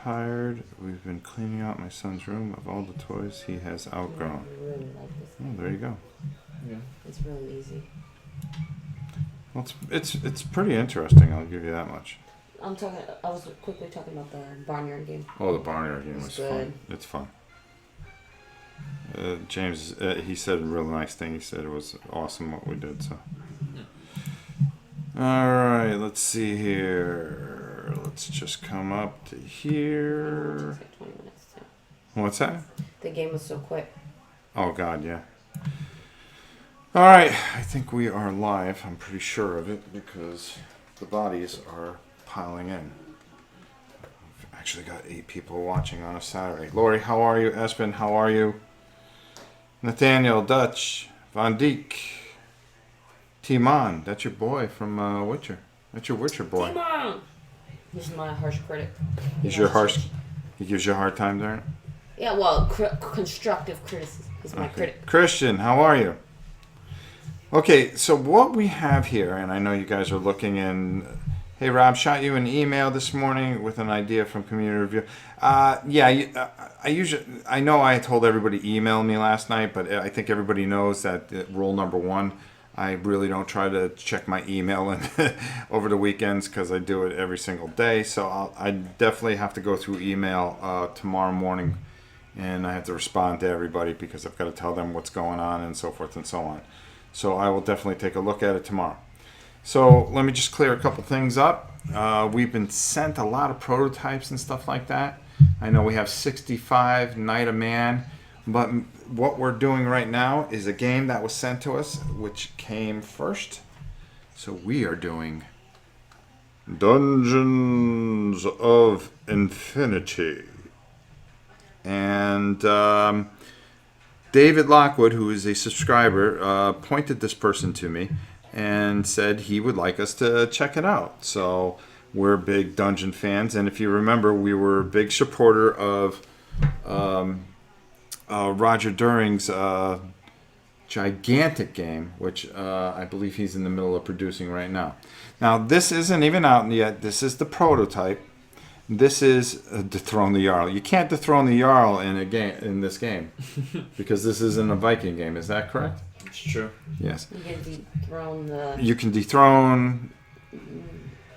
tired. We've been cleaning out my son's room of all the toys he has outgrown. I really like this. Oh, there you go. Yeah. It's really easy. Well, it's pretty interesting. I'll give you that much. I was quickly talking about the barnyard game. Oh, the barnyard game It's was good. fun. It's fun. James, he said a real nice thing. He said it was awesome what we did. So, all right, let's see here. Let's just come up to here. It's like 20 minutes too. What's that? The game was so quick. Oh God, yeah. All right, I think we are live. I'm pretty sure of it because the bodies are piling in. I've actually got 8 people watching on a Saturday. Lori, how are you? Espen, how are you? Nathaniel, Dutch, Van Dijk, Timon, that's your boy from Witcher. That's your Witcher boy. Timon! He's my harsh critic. He gives you a hard time there? Yeah, well, constructive criticism. He's my critic. Christian, how are you? Okay, so what we have here, and I know you guys are looking in. Hey, Rob, shot you an email this morning with an idea from Community Review. I know I told everybody email me last night, but I think everybody knows that rule number 1. I really don't try to check my email over the weekends because I do it every single day. So I definitely have to go through email tomorrow morning, and I have to respond to everybody because I've got to tell them what's going on and so forth and so on. So I will definitely take a look at it tomorrow. So let me just clear a couple things up. We've been sent a lot of prototypes and stuff like that. I know we have 65 Night of Man, but what we're doing right now is a game that was sent to us, which came first. So we are doing Dungeons of Infinity. And David Lockwood, who is a subscriber, pointed this person to me and said he would like us to check it out. So we're big Dungeon fans, and if you remember, we were a big supporter of Roger During's gigantic game, which I believe he's in the middle of producing right now. Now, this isn't even out yet. This is the prototype. This is Dethrone the Jarl. You can't dethrone the Jarl in this game because this isn't a Viking game. Is that correct? It's true. Yes. You can dethrone the... You can dethrone.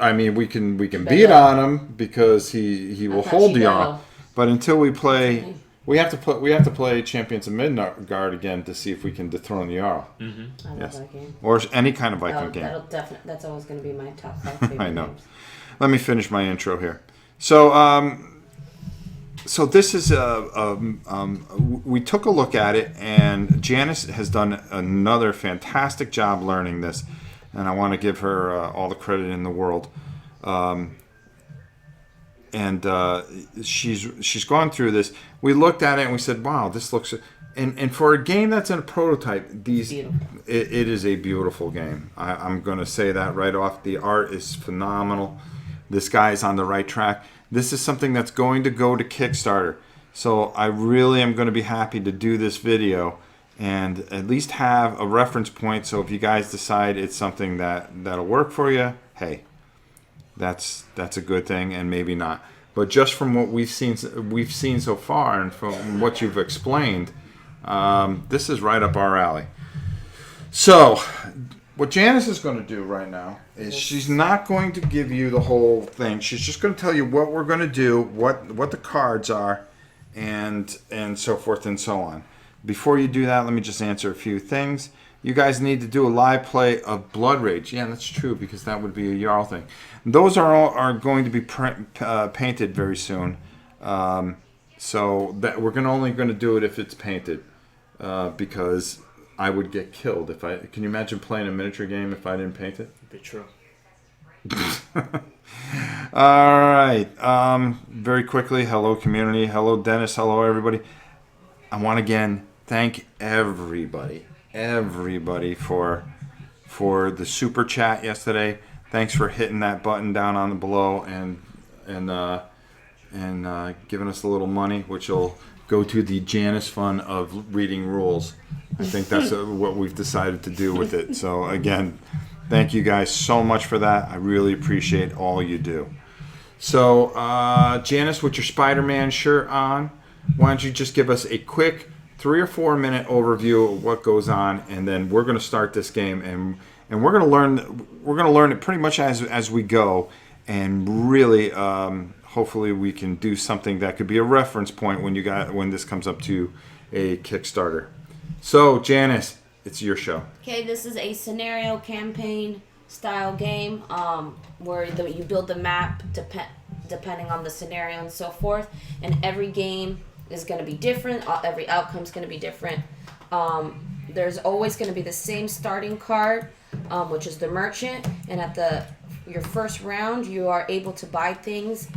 I mean, we can beat on him because he will hold the Jarl. But until we play, we have to play Champions of Midgard again to see if we can dethrone the Jarl. Mm-hmm. I love that game. Or any kind of Viking game. That's always going to be my top 5 favorite I know. games. Let me finish my intro here. So, so this is we took a look at it, and Janice has done another fantastic job learning this, and I want to give her all the credit in the world. She's gone through this. We looked at it and we said, "Wow, this looks." And for a game that's in a prototype, it is a beautiful game. I'm going to say that right off. The art is phenomenal. This guy is on the right track. This is something that's going to go to Kickstarter. So I really am going to be happy to do this video and at least have a reference point. So if you guys decide it's something that'll work for you, hey, that's a good thing, and maybe not. But just from what we've seen so far, and from what you've explained, this is right up our alley. So what Janice is going to do right now is she's not going to give you the whole thing. She's just going to tell you what we're going to do, what the cards are, and so forth and so on. Before you do that, let me just answer a few things. You guys need to do a live play of Blood Rage. Yeah, that's true, because that would be a Jarl thing. Those are going to be painted very soon. So that we're only going to do it if it's painted, because I would get killed if I... Can you imagine playing a miniature game if I didn't paint it? It'd be true. All right. Very quickly, hello community. Hello Dennis. Hello everybody. I want to again thank everybody for the super chat yesterday. Thanks for hitting that button down on the below and giving us a little money, which will go to the Janice Fund of reading rules. I think that's what we've decided to do with it. So again, thank you guys so much for that. I really appreciate all you do. So, Janice, with your Spider-Man shirt on, why don't you just give us a quick 3 or 4 minute overview of what goes on, and then we're going to start this game, and we're going to learn it pretty much as we go, and really, hopefully, we can do something that could be a reference point when this comes up to a Kickstarter. So, Janice, it's your show. Okay, this is a scenario campaign style game where you build the map depending on the scenario and so forth. And every game is going to be different. Every outcome is going to be different. There's always going to be the same starting card, which is the merchant. And at your first round, you are able to buy things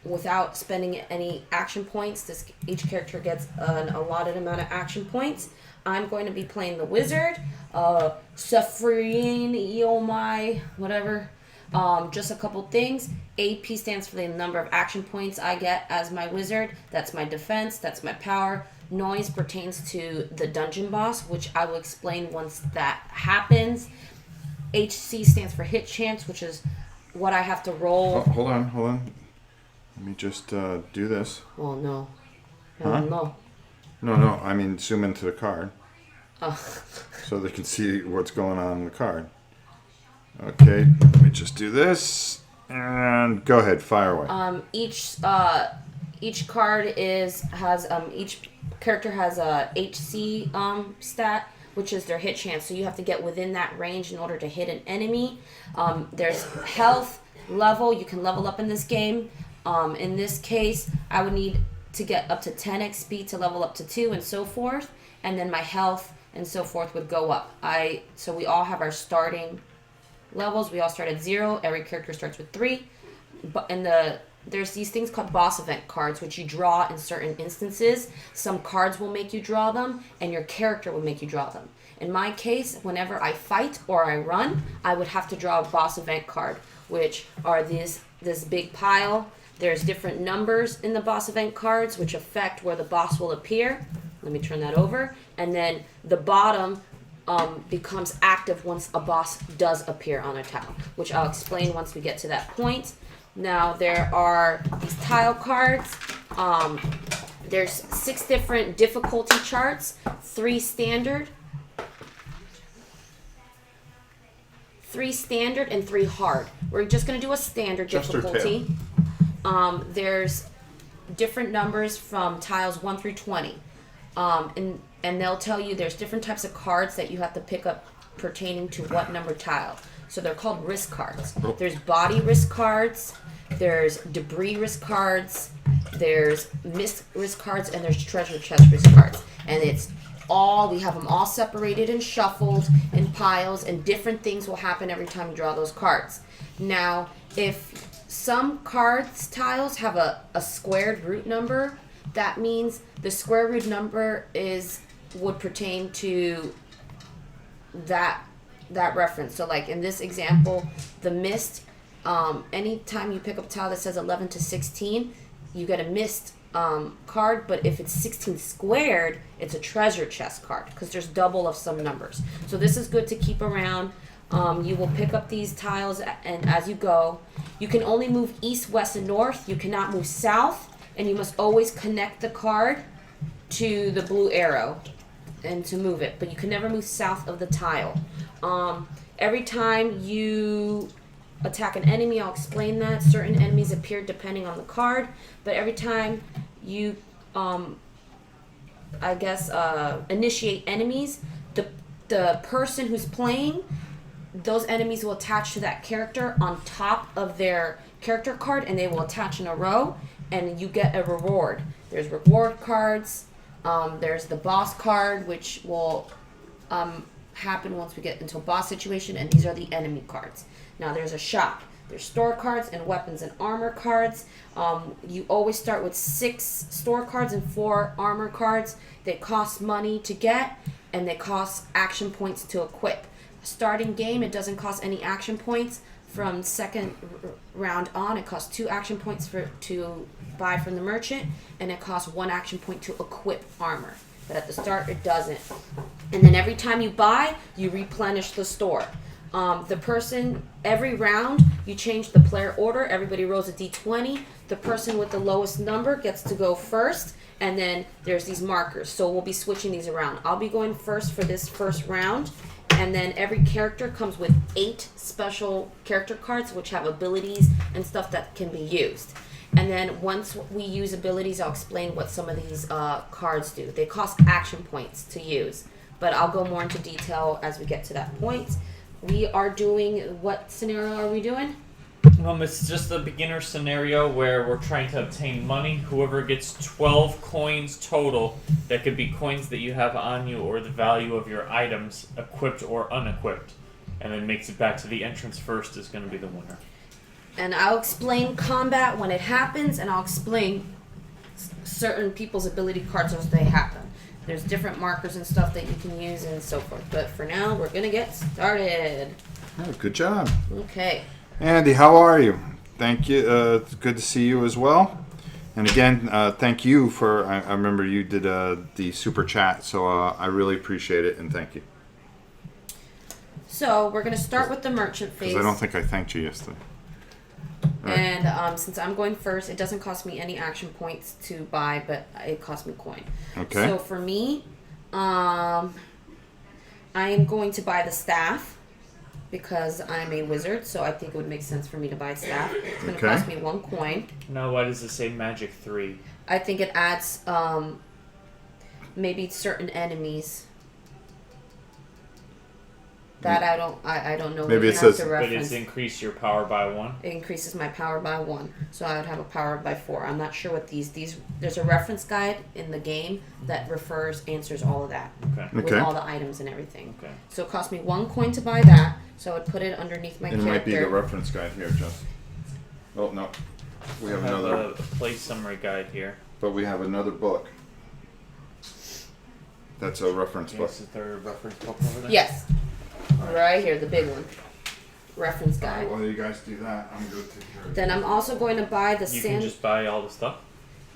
without spending any action points. Each character gets an allotted amount of action points. I'm going to be playing the wizard, Suffering, Eomai, whatever. Just a couple things. AP stands for the number of action points I get as my wizard. That's my defense. That's my power. Noise pertains to the dungeon boss, which I will explain once that happens. HC stands for hit chance, which is what I have to roll. Hold on. Let me just do this. Oh, no. Huh? No. No. I mean, zoom into the card. Oh. So they can see what's going on in the card. Okay, let me just do this. And go ahead, fire away. Each card each character has a HC stat, which is their hit chance. So you have to get within that range in order to hit an enemy. There's health level. You can level up in this game. In this case, I would need to get up to 10 XP to level up to 2 and so forth. And then my health and so forth would go up. So we all have our starting levels. We all start at 0. Every character starts with 3. But there's these things called boss event cards, which you draw in certain instances. Some cards will make you draw them, and your character will make you draw them. In my case, whenever I fight or I run, I would have to draw a boss event card, which are this big pile. There's different numbers in the boss event cards, which affect where the boss will appear. Let me turn that over. And then the bottom becomes active once a boss does appear on a tile, which I'll explain once we get to that point. Now, there are these tile cards. There's 6 different difficulty charts, 3 standard, 3 and 3 hard. We're just going to do a standard difficulty. There's different numbers from tiles 1 through 20. And they'll tell you there's different types of cards that you have to pick up pertaining to what number tile. So they're called risk cards. There's body risk cards, there's debris risk cards, there's mist risk cards, and there's treasure chest risk cards. And we have them all separated and shuffled in piles, and different things will happen every time you draw those cards. Now, if some cards tiles have a squared root number, that means the square root number would pertain to that reference. So like in this example, the mist, anytime you pick up a tile that says 11 to 16, you get a mist card, but if it's 16 squared, it's a treasure chest card because there's double of some numbers. So this is good to keep around. You will pick up these tiles, and as you go, you can only move east, west, and north. You cannot move south, and you must always connect the card to the blue arrow and to move it, but you can never move south of the tile. Every time you attack an enemy, I'll explain that. Certain enemies appear depending on the card, but every time you, initiate enemies, the person who's playing, those enemies will attach to that character on top of their character card, and they will attach in a row, and you get a reward. There's reward cards. There's the boss card, which will happen once we get into a boss situation, and these are the enemy cards. Now there's a shop. There's store cards and weapons and armor cards. You always start with 6 store cards and 4 armor cards. They cost money to get, and they cost action points to equip. Starting game, it doesn't cost any action points. From second round on, it costs 2 action points to buy from the merchant, and it costs 1 action point to equip armor. But at the start, it doesn't. And then every time you buy, you replenish the store. The person, every round, you change the player order. Everybody rolls a d20. The person with the lowest number gets to go first, and then there's these markers. So we'll be switching these around. I'll be going first for this first round, and then every character comes with 8 special character cards, which have abilities and stuff that can be used. And then once we use abilities, I'll explain what some of these cards do. They cost action points to use, but I'll go more into detail as we get to that point. We are doing, what scenario are we doing? It's just a beginner scenario where we're trying to obtain money. Whoever gets 12 coins total, that could be coins that you have on you or the value of your items, equipped or unequipped, and then makes it back to the entrance first is going to be the winner. And I'll explain combat when it happens, and I'll explain certain people's ability cards as they happen. There's different markers and stuff that you can use and so forth. But for now, we're going to get started. Oh, good job. Okay. Andy, how are you? Thank you. It's good to see you as well. And again, thank you for, I remember you did the super chat, so I really appreciate it, and thank you. So we're going to start with the merchant phase. Because I don't think I thanked you yesterday. Right. And since I'm going first, it doesn't cost me any action points to buy, but it costs me coin. Okay. So for me, I am going to buy the staff because I'm a wizard, so I think it would make sense for me to buy staff. It's going to cost me 1 coin. Now, why does it say magic 3? I think it adds maybe certain enemies. That I don't know. Maybe it says, but it's increased your power by 1. It increases my power by 1, so I would have a power by 4. I'm not sure what these. There's a reference guide in the game that answers all of that with all the items and everything. Okay. So it cost me 1 coin to buy that, so I would put it underneath my character. It might be the reference guide here, Justin. Oh no, we have another a play summary guide here. But we have another book. That's a reference book. Is there a reference book over there? Yes. Right here, the big one. Reference guide. While you guys do that, I'm going to take care of it. Then I'm also going to buy the You can just buy all the stuff?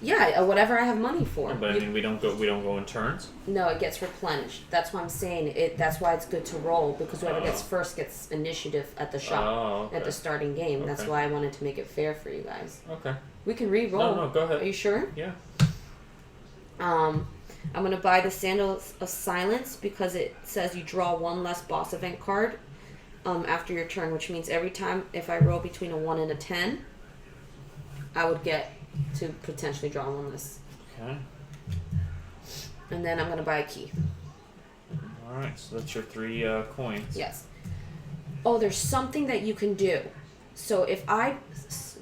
Yeah, whatever I have money for. Yeah, but I mean, we don't go in turns? No, it gets replenished. That's why I'm saying it. That's why it's good to roll, because whoever gets first gets initiative at the shop, at the starting game. That's why I wanted to make it fair for you guys. Okay. We can re-roll. No, go ahead. Are you sure? Yeah. I'm going to buy the Sandals of Silence because it says you draw 1 less boss event card after your turn, which means every time if I roll between a 1 and a 10, I would get to potentially draw 1 less. Okay. And then I'm going to buy a key. Alright, so that's your 3 coins. Yes. Oh, there's something that you can do. So if I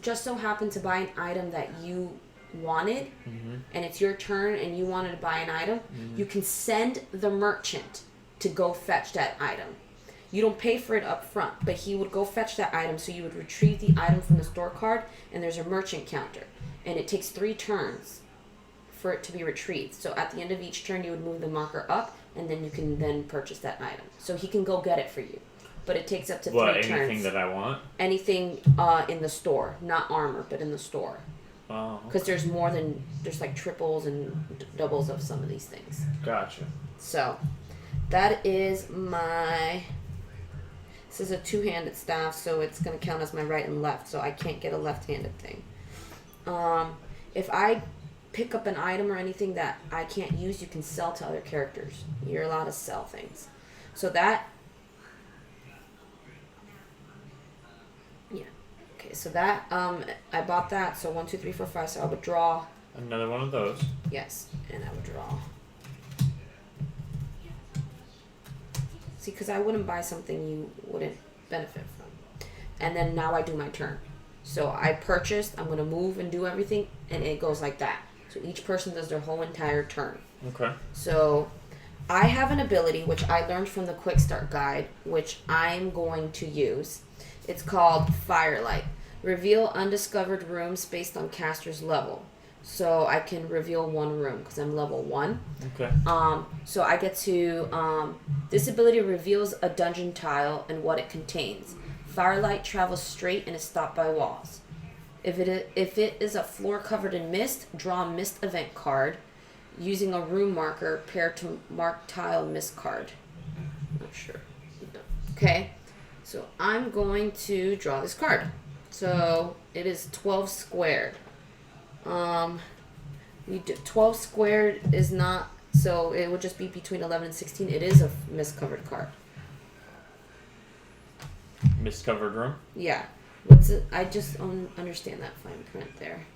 just so happen to buy an item that you wanted, and it's your turn and you wanted to buy an item, you can send the merchant to go fetch that item. You don't pay for it up front, but he would go fetch that item, so you would retrieve the item from the store card, and there's a merchant counter, and it takes 3 turns for it to be retrieved. So at the end of each turn, you would move the marker up, and then you can then purchase that item. So he can go get it for you, but it takes up to 3 turns. Anything that I want? Anything in the store, not armor, but in the store. Oh. Because there's like triples and doubles of some of these things. Gotcha. So, that is my... This is a 2-handed staff, so it's going to count as my right and left, so I can't get a left-handed thing. If I pick up an item or anything that I can't use, you can sell to other characters. You're allowed to sell things. So that... Yeah. Okay, so that, I bought that, so 1, 2, 3, 4, 5, so I would draw... Another one of those. Yes, and I would draw... See, because I wouldn't buy something you wouldn't benefit from. And then now I do my turn. So I purchased, I'm going to move and do everything, and it goes like that. So each person does their whole entire turn. Okay. So I have an ability, which I learned from the Quick Start Guide, which I'm going to use. It's called Firelight. Reveal undiscovered rooms based on caster's level. So I can reveal 1 room because I'm level 1. Okay. So I get to... this ability reveals a dungeon tile and what it contains. Firelight travels straight and is stopped by walls. If it is a floor covered in mist, draw a mist event card using a room marker paired to mark tile mist card. Not sure. Okay. So I'm going to draw this card. So it is 12 squared. 12 squared is not, so it would just be between 11 and 16. It is a miscovered card. Miscovered room? Yeah. What's it? I just don't understand that fine print there.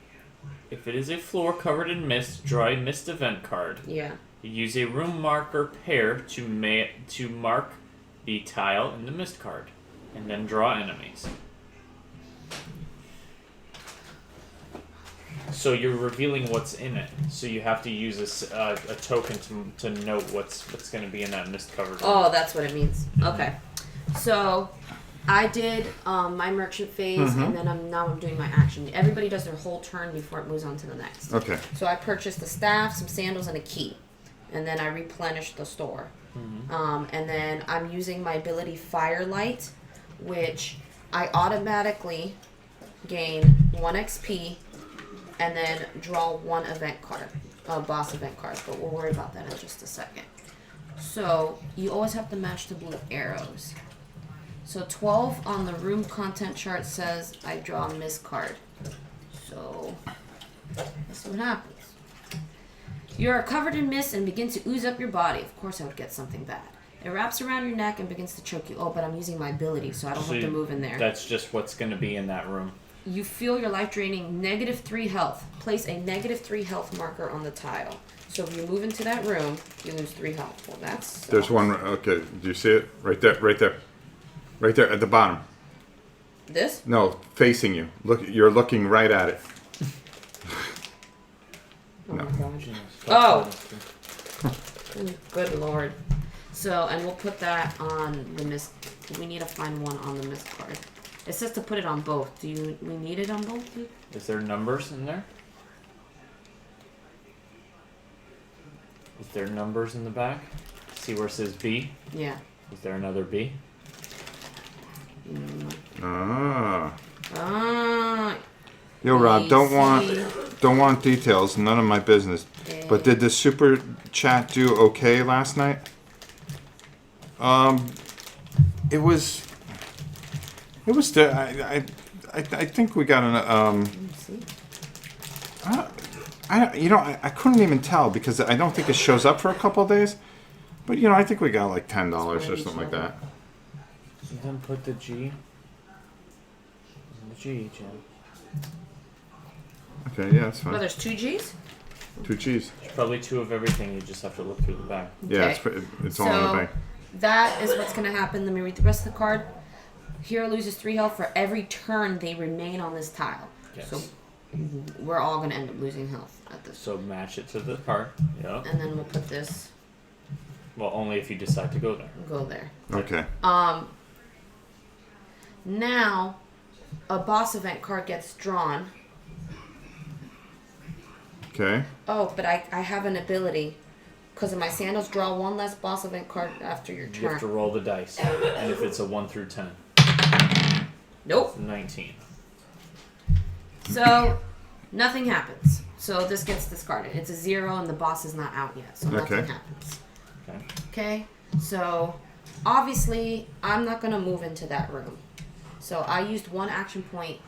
If it is a floor covered in mist, draw a mist event card. Yeah. Use a room marker pair to mark the tile in the mist card, and then draw enemies. So you're revealing what's in it. So you have to use a token to note what's going to be in that mist covered room. Oh, that's what it means. Okay. So I did my merchant phase, and then I'm doing my action. Everybody does their whole turn before it moves on to the next. Okay. So I purchased a staff, some sandals, and a key, and then I replenished the store. And then I'm using my ability Firelight, which I automatically gain 1 XP, and then draw 1 event card, a boss event card. But we'll worry about that in just a second. So you always have to match the blue arrows. So 12 on the room content chart says I draw a miss card. So let's see what happens. You are covered in mist and begin to ooze up your body. Of course I would get something bad. It wraps around your neck and begins to choke you. Oh, but I'm using my ability, so I don't have to move in there. That's just what's going to be in that room. You feel your life draining -3 health. Place a -3 health marker on the tile. So if you move into that room, you lose 3 health. Well, that's... There's one. Okay, do you see it? Right there, right there. Right there at the bottom. This? No, facing you. Look, you're looking right at it. Oh No. my gosh. Oh! Good lord. So, and we'll put that on the miss. We need to find one on the miss card. It says to put it on both. We need it on both? Is there numbers in there? Is there numbers in the back? See where it says B? Yeah. Is there another B? Ah. Ah. Yo, Rob, don't want details. None of my business. But did the super chat do okay last night? It was. I think we got an. Let me see. I couldn't even tell because I don't think it shows up for a couple of days. But I think we got like $10 or something like that. So then put the G in the G, Jim. Okay, yeah, that's Oh, fine. there's 2 G's? 2 G's. There's probably 2 of everything. You just have to look through the back. Yeah, Okay. it's all in the bank. That is what's going to happen. Let me read the rest of the card. Hero loses 3 health for every turn they remain on this tile. Yes. So we're all going to end up losing health at this. So match it to the card. Yeah. And then we'll put this, Well, only if you decide to go there. go there. Okay. Now, a boss event card gets drawn. Okay. Oh, but I have an ability. Because of my sandals, draw 1 less boss event card after your You have to turn. roll the dice. And if it's a 1 through 10, Nope. 19. So, nothing happens. So this gets discarded. It's a 0 and the boss is not out yet. So nothing Okay. happens. Okay. Okay? So, obviously, I'm not going to move into that room. So I used 1 action point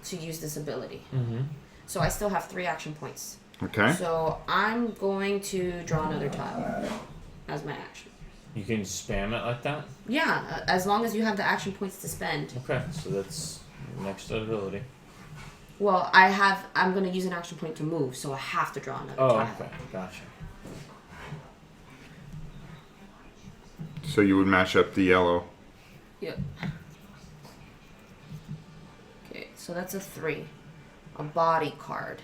to use this ability. Mm-hmm. So I still have 3 action points. Okay. So I'm going to draw another tile as my action. You can spam it like that? Yeah, as long as you have the action points to spend. Okay, so that's next ability. Well, I'm going to use an action point to move, so I have to draw another Oh, tile. okay. Gotcha. So you would match up the yellow. Yep. Okay, so that's a 3. A body card.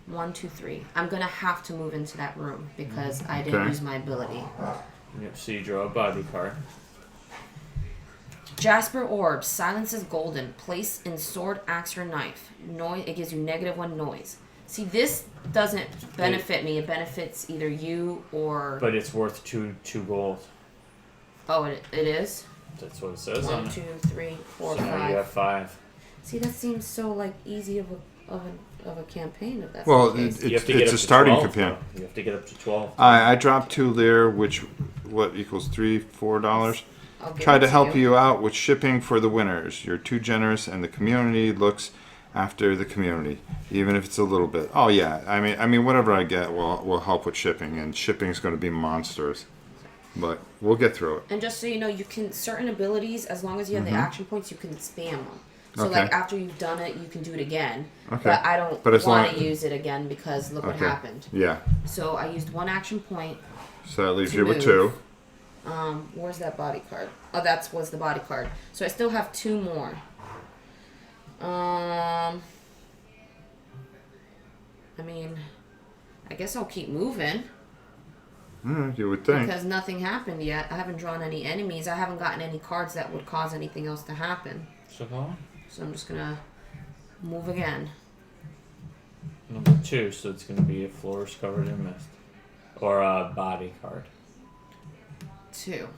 1, 2, 3. I'm gonna have to move into that room because I didn't Okay. use my ability. Yep, so you draw a body card. Jasper Orb, silences golden. Place in sword, axe, or knife. Noise. It gives you -1 noise. See, this doesn't benefit me. It benefits either you or. But it's worth two gold. Oh, it is. That's what it says on 1, it. 2, 3, 4, So now you have 5. 5. See, that seems so like easy of a campaign. If that's Well, the case. You have it's to get it's up a to starting 12, campaign. though. You have to get up to 12. I dropped 2 lire, which what equals $3-4. I'll give Try it to help you. you out with shipping for the winners. You're too generous, and the community looks after the community, even if it's a little bit. Oh yeah, I mean, whatever I get will help with shipping, and shipping is going to be monsters, but we'll get through it. And just so you know, you can certain abilities, as long as you have the action points, you can spam them. So Okay. like after you've done it, you can do it again. Okay. But I don't But as want long- to use it again because look what Okay. happened. Yeah. So I used 1 action point. So that leaves To you with move. 2. Where's that body card? Oh, was the body card. So I still have 2 more. I mean, I guess I'll keep moving You would think. because nothing happened yet. I haven't drawn any enemies. I haven't gotten any cards that would cause anything else to happen. So go on. So I'm just gonna move again. Number 2, so it's going to be a floors covered in mist. Or a body card. 2.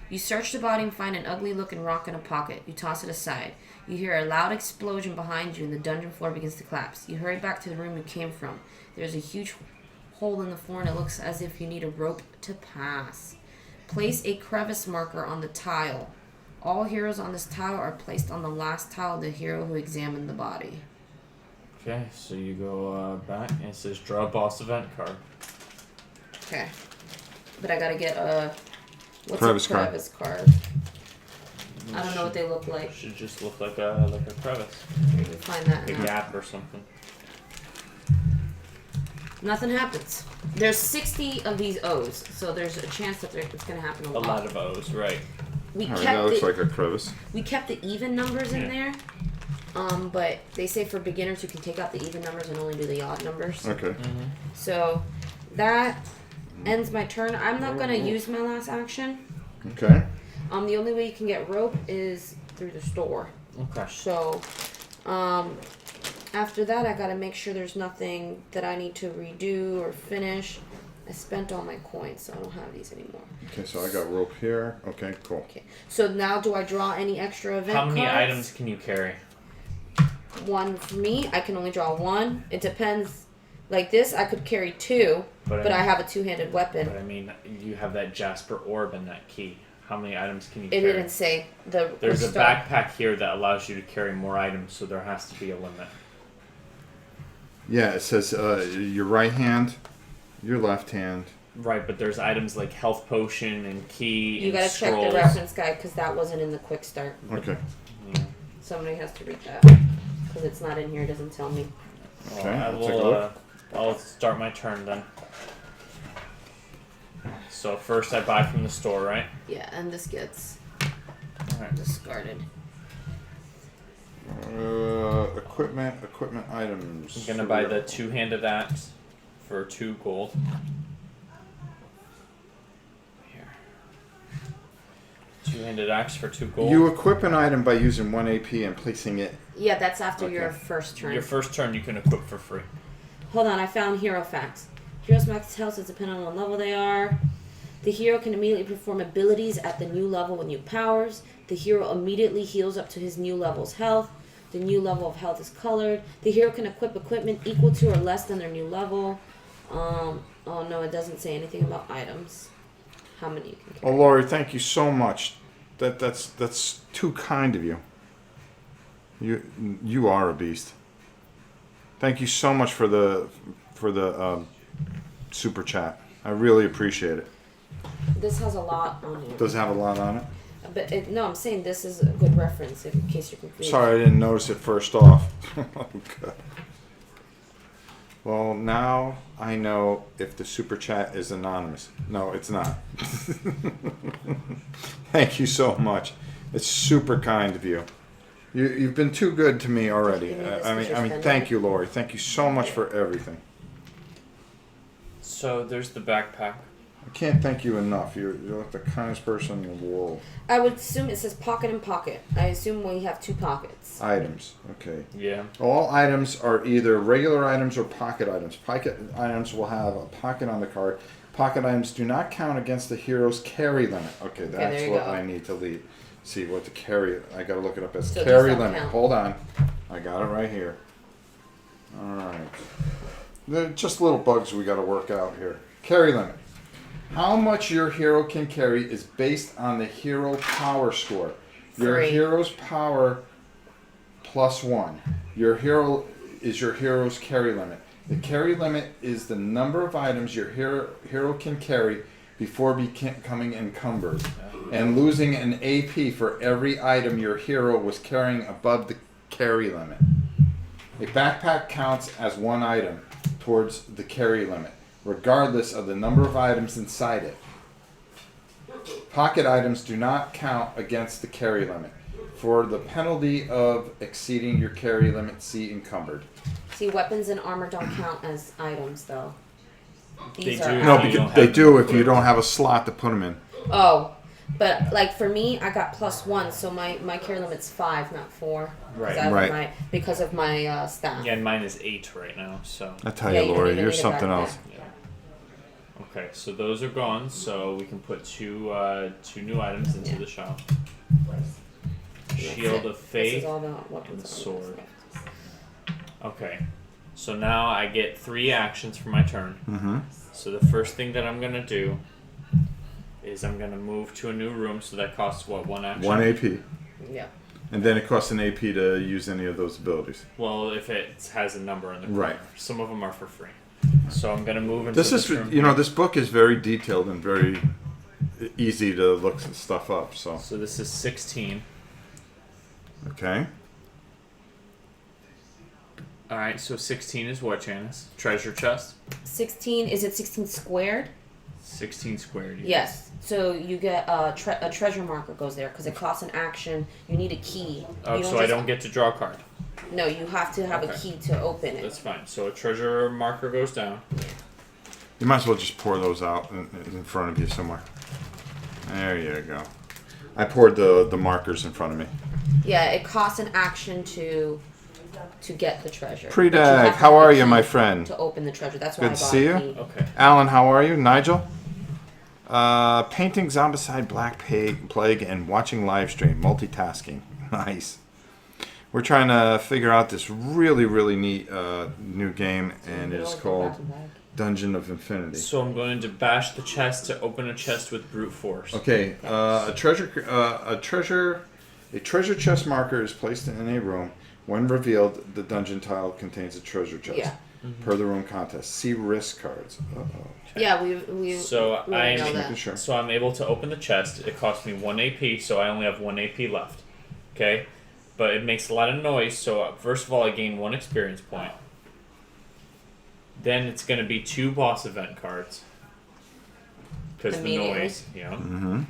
You search the body and find an ugly looking rock in a pocket. You toss it aside. You hear a loud explosion behind you and the dungeon floor begins to collapse. You hurry back to the room you came from. There's a huge hole in the floor and it looks as if you need a rope to pass. Place a crevice marker on the tile. All heroes on this tile are placed on the last tile of the hero who examined the body. Okay, so you go back and it says draw a boss event card. Okay. But I gotta get a... What's Crevice a card. crevice card? I don't know what they look like. Should just look like a crevice. You can find that. A in that. gap or something. Nothing happens. There's 60 of these O's, so there's a chance that it's going to happen a A lot. lot of O's, right. We Alright, kept that looks the, like a crevice. we kept the even numbers in Yeah. there, but they say for beginners you can take out the even numbers and only do the odd numbers. Okay. So that ends my turn. I'm not going to use my last action. Okay. The only way you can get rope is through the store. Okay. So, after that, I gotta make sure there's nothing that I need to redo or finish. I spent all my coins, so I don't have these anymore. Okay, so I got rope here. Okay, cool. Okay. So now, do I draw any extra event How many cards? items can you carry? 1 for me. I can only draw 1. It depends. Like this, I could carry 2, but I have a 2-handed weapon. But I mean, you have that Jasper orb and that key. How many items can you It carry? didn't say the. There's a start. backpack here that allows you to carry more items, so there has to be a limit. Yeah, it says your right hand, your left hand. Right, but there's items like health potion and key You and gotta scrolls. check the reference guide because that wasn't in the quick start. Okay. Yeah. Somebody has to read that because it's not in here. It doesn't tell me. Okay, I I'll take a will. look. I'll start my turn then. So first, I buy from the store, right? Yeah, and this gets Alright. discarded. Equipment items. I'm gonna buy the two-handed axe for 2 gold. Here. Two-handed axe for 2 gold. You equip an item by using 1 AP and placing it. Yeah, that's after Okay. your first turn. Your first turn, you can equip for free. Hold on, I found hero facts. Heroes max health is dependent on what level they are. The hero can immediately perform abilities at the new level with new powers. The hero immediately heals up to his new level's health. The new level of health is colored. The hero can equip equipment equal to or less than their new level. Oh no, it doesn't say anything about items. How many you can Oh, carry. Lori, thank you so much. That's too kind of you. You are a beast. Thank you so much for the super chat. I really appreciate it. This has a lot on it. Does it have a lot on it? But no, I'm saying this is a good reference in case you're confused. Sorry, I didn't notice it first off. Oh, God. Well, now I know if the super chat is anonymous. No, it's not. Thank you so much. It's super kind of you. You've been too good to me already. You mean this I was mean, your spending? thank you, Lori. Thank you so much for everything. So there's the backpack. I can't thank you enough. You're like the kindest person in the world. I would assume it says pocket and pocket. I assume we have 2 pockets. Items. Okay. Yeah. All items are either regular items or pocket items. Pocket items will have a pocket on the card. Pocket items do not count against the hero's carry limit. Okay, that's there you what go. I need to see what the carry. I gotta look it up as So it carry does not limit. count. Hold on, I got it right here. All right, they're just little bugs we gotta work out here. Carry limit. How much your hero can carry is based on the hero power score. Your 3. hero's power +1. Your hero is your hero's carry limit. The carry limit is the number of items your hero can carry before becoming encumbered, and losing an AP for every item your hero was carrying above the carry limit. A backpack counts as one item towards the carry limit, regardless of the number of items inside it. Pocket items do not count against the carry limit. For the penalty of exceeding your carry limit, see encumbered. See, weapons and armor don't count as items, though. These They are do. No, You because don't they have do to if put you it. don't have a slot to put them in. Oh, but like for me, I got +1, so my carry limit's 5, not 4. Right. Right. Because of my staff. Yeah, and mine is 8 right now. So. I tell Yeah, you, you don't Lori, even you're need a something backpack. else. Yeah. Okay, so those are gone. So we can put two new items into the shop. Shield of This Faith. is all the weapons and and sword. stuff. Okay, so now I get 3 actions for my turn. Mm-hmm. So the first thing that I'm gonna do is I'm gonna move to a new room. So that costs what, 1 action? 1 AP. Yeah. And then it costs an AP to use any of those abilities. Well, if it has a number in the corner. Right. Some of them are for free. So I'm gonna move into This is, room. you know, this book is very detailed and very easy to look stuff up. So, So this is 16. okay. All right. So 16 is what, Janice? Treasure chest. 16, is it 16 squared? 16 squared. Yes. So you get a treasure marker goes there because it costs an action. You need a key. Oh, You so I just- don't get to draw a card. No, you have to have a Okay. key to open it. That's fine. So a treasure marker goes down. You might as well just pour those out in front of you somewhere. There you go. I poured the markers in front of me. Yeah, it costs an action to get the treasure. But you Predag, have to how have a are you, key my friend? To open the treasure. That's why Good I to bought see a you. key. Okay. Alan, how are you? Nigel? Painting Zombicide Black Plague and watching live stream. Multitasking. Nice. We're trying to figure out this really, really neat new game, and it is called Dungeon of Infinity. So I'm going to bash the chest to open a chest with brute force. Okay, a treasure chest marker is placed in a room. When revealed, the dungeon tile contains a treasure chest. Yeah. Per the room contest. See risk cards. Uh-oh. Yeah, we So we I'm know Making that. sure. So I'm able to open the chest. It costs me 1 AP, so I only have 1 AP left. Okay? But it makes a lot of noise, so first of all I gain 1 experience point. Then it's going to be 2 boss event cards. Because the Immediately? noise, yeah. Mm-hmm.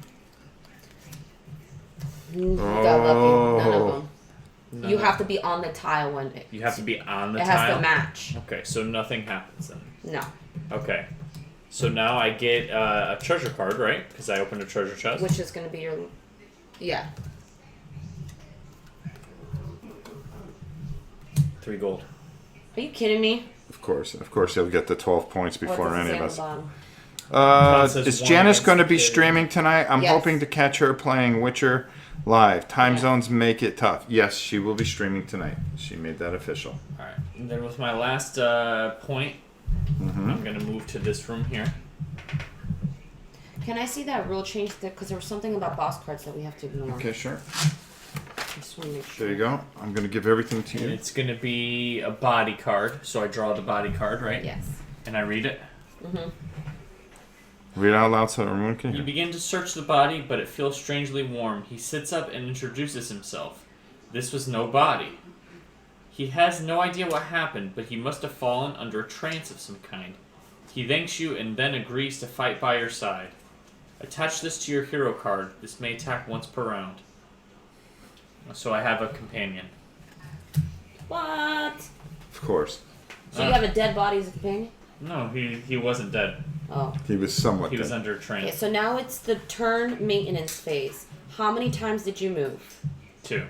You got lucky. None of Oh. them. You have to be on the tile when You have to be on the it tile. has to match. Okay, so nothing happens then. No. Okay. So now I get a treasure card, right? Because I opened a treasure chest. Which is going to be your... Yeah. 3 gold. Are you kidding me? Of course, you'll get the 12 points before What does it any say of on the us. bottom? It says Is one Janice against going to the be kid. streaming tonight? I'm Yes. hoping to catch her playing Witcher live. Time Yeah. zones make it tough. Yes, she will be streaming tonight. She made that official. Alright. And then with my last point, I'm going to move to this room here. Can I see that rule change? Because there was something about boss cards that we have to ignore. Okay, sure. I just want to make sure. There you go. I'm going to give everything to And you. it's going to be a body card. So I draw the body card, right? Yes. And I read it. Read it out loud so everyone can You hear. begin to search the body, but it feels strangely warm. He sits up and introduces himself. This was no body. He has no idea what happened, but he must have fallen under a trance of some kind. He thanks you and then agrees to fight by your side. Attach this to your hero card. This may attack once per round. So I have a companion. What? Of course. So you have a dead body as a companion? No, he wasn't dead. Oh. He was somewhat He was dead. under a Okay, trance. so now it's the turn maintenance phase. How many times did you move? 2.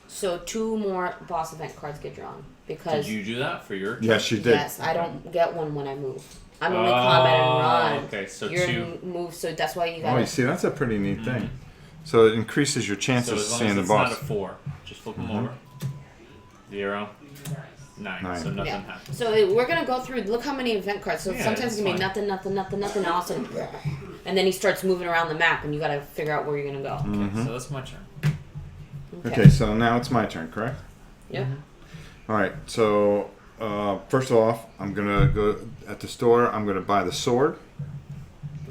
So 2 more boss event cards get drawn. Because, Did you do that for your turn? Yes, she did. yes, I don't get one when I move. I'm only combat and run. Okay, so You're 2. move, so that's why you Oh, gotta... you see, that's a pretty neat thing. So it increases your So chances of as long seeing as the it's boss. not a 4, just flip them over. 0. 9, so nothing Yeah. happens. So we're gonna go through. Look how many event cards. So Yeah, sometimes it's gonna be that's nothing, nothing, nothing, nothing. All of a sudden, and then he starts moving around the map, and you gotta figure out where you're gonna go. Okay, so that's my turn. Okay, so now it's my turn, correct? Yep. All right. So first off, I'm gonna go at the store. I'm gonna buy the sword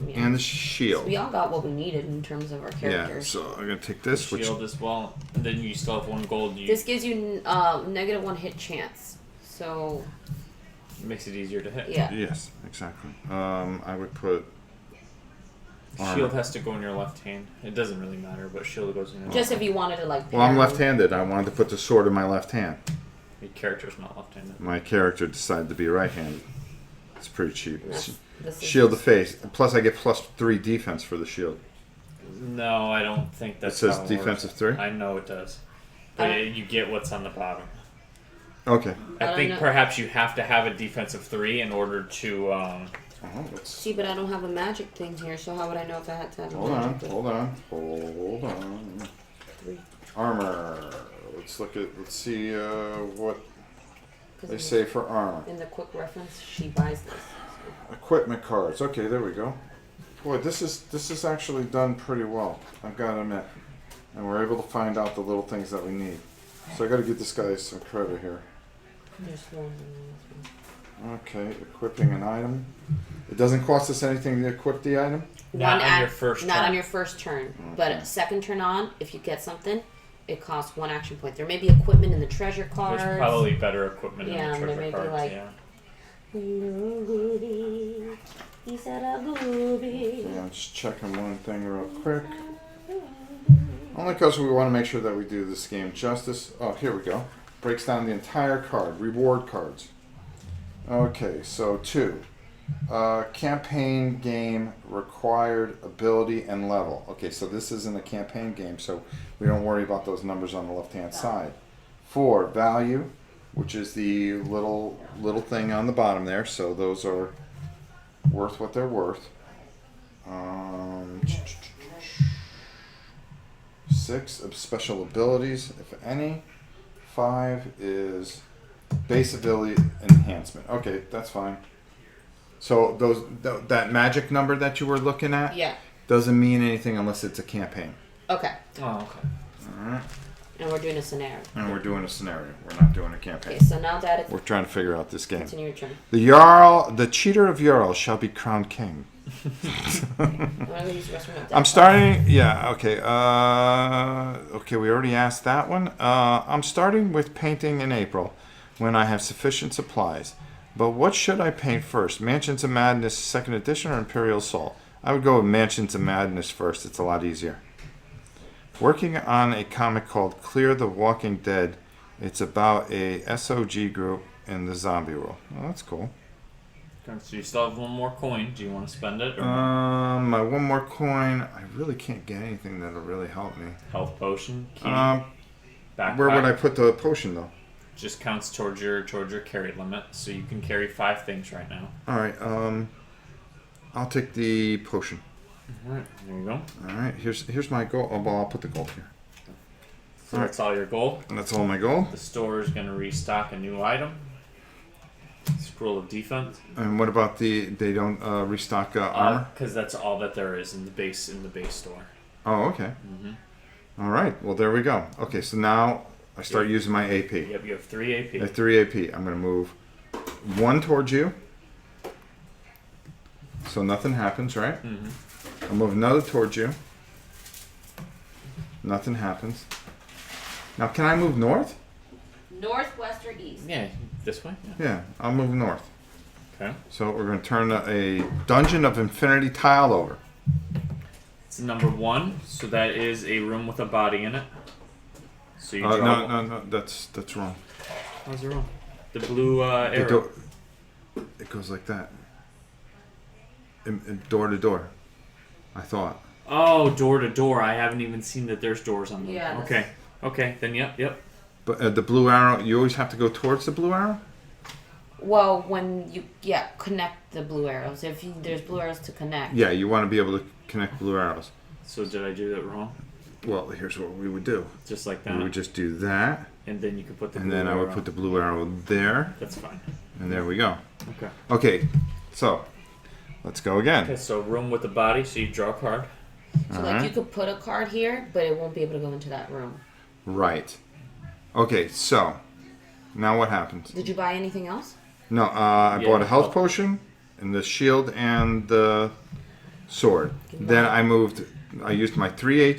Yeah. and the So shield. we all got what we needed in terms of our Yeah. characters. So I'm gonna take this, which Shield as well. And then you still have 1 gold. This gives you -1 hit chance. So makes it easier to hit. yeah. yes, exactly. I would put armor. Shield has to go in your left hand. It doesn't really matter, but shield goes in your Just left if you wanted to like. Well, I'm pair them. left-handed. I wanted to put the sword in my left hand. Your character's not left-handed. My character decided to be right-handed. It's pretty cheap. This is Shield the face. Plus, I get +3 defense for the shield. No, I don't think It that's says how it defensive works. 3. I know it does. But you get what's on the bottom. Okay. I I don't think know. perhaps you have to have a defensive 3 in order to. Oh, let's See, but I don't have a magic thing here, so how would I know if I had to have a hold on. magic thing? Hold on. Hold on. 3. Armor. Let's look at. Let's see what 'Cause they in say for armor. In the quick reference, she buys this. Equipment cards. Okay, there we go. Boy, this is actually done pretty well. I've got to admit, and we're able to find out the little things that we need. So I got to give this guy some credit here. There's one. and this one. Okay, equipping an item. It doesn't cost us anything to equip the item. Not on ac- your first Not turn. on your first turn, but second turn on, if you get something, it costs 1 action point. There may be equipment in the treasure cards. There's probably better equipment Yeah, in the there treasure may be, cards. like- Yeah. He said a gooby. Yeah, I'm just checking one thing real quick. Only because we want to make sure that we do this game justice. Oh, here we go. Breaks down the entire card. Reward cards. Okay, so 2. Campaign game required ability and level. Okay, so this isn't a campaign game, so we don't worry about those numbers on the left-hand side. 4, value, which is the little thing on the bottom there. So those are worth what they're worth. 6 of special abilities, if any. 5 is base ability enhancement. Okay, that's fine. So that magic number that you were looking at Yeah. doesn't mean anything unless it's a campaign. Okay. Oh, okay. All right. And we're doing a scenario. And we're doing a scenario. We're not doing a campaign. Okay, so now that it's We're trying to figure out this game. continue your turn. The Jarl, the cheater of Jarl, shall be crowned king. I'm gonna go use the restroom. I'm starting. Yeah. Okay. Okay. We already asked that one. I'm starting with painting in April, when I have sufficient supplies. But what should I paint first? Mansions of Madness, Second Edition, or Imperial Assault? I would go with Mansions of Madness first. It's a lot easier. Working on a comic called Clear the Walking Dead. It's about a SOG group in the zombie world. Oh, that's cool. Okay, so you still have 1 more coin. Do you want to spend it? Or My 1 more coin. I really can't get anything that'll really help me. health potion? Key, Where backpack? would I put the potion though? Just counts towards your carry limit, so you can carry 5 things right now. All right. I'll take the potion. All right, there you go. All right. Here's my gold. Oh, well, I'll put the gold here. So that's all your gold. And that's all my gold. The store is going to restock a new item. Scroll of defense. And what about they don't restock armor? Because that's all that there is in the base store. Oh, okay. All right. Well, there we go. Okay, so now I start using my AP. Yep, you have 3 AP. I have 3 AP. I'm going to move 1 towards you. So nothing happens, right? I'll move another towards you. Nothing happens. Now, can I move north? north, west, or east. Yeah, this way. Yeah. Yeah, I'll move north. Okay. So we're going to turn a Dungeon of Infinity tile over. It's number 1, so that is a room with a body in it. So you draw. No, that's wrong. How's it wrong? The blue The arrow. it goes like that. Door to door. I thought. Oh, door to door. I haven't even seen that there's doors on them. Yeah, Okay. Okay. Then yep. But the blue arrow, you always have to go towards the blue arrow? Well, when you connect the blue arrows. If there's blue arrows to connect. Yeah, you want to be able to connect blue arrows. So did I do that wrong? Well, here's what we would do. Just like We that. would just do that, And then you can put the and blue then I would arrow. put the blue arrow there, That's fine. and there we go. Okay. Okay, so let's go again. Okay, so room with the body, so you draw a card. So like you could put a card here, but it won't be able to go into that room. Right. Okay, so now what happens? Did you buy anything else? No, I Yeah, bought a health oh. potion and the shield and the sword. Then I used my 3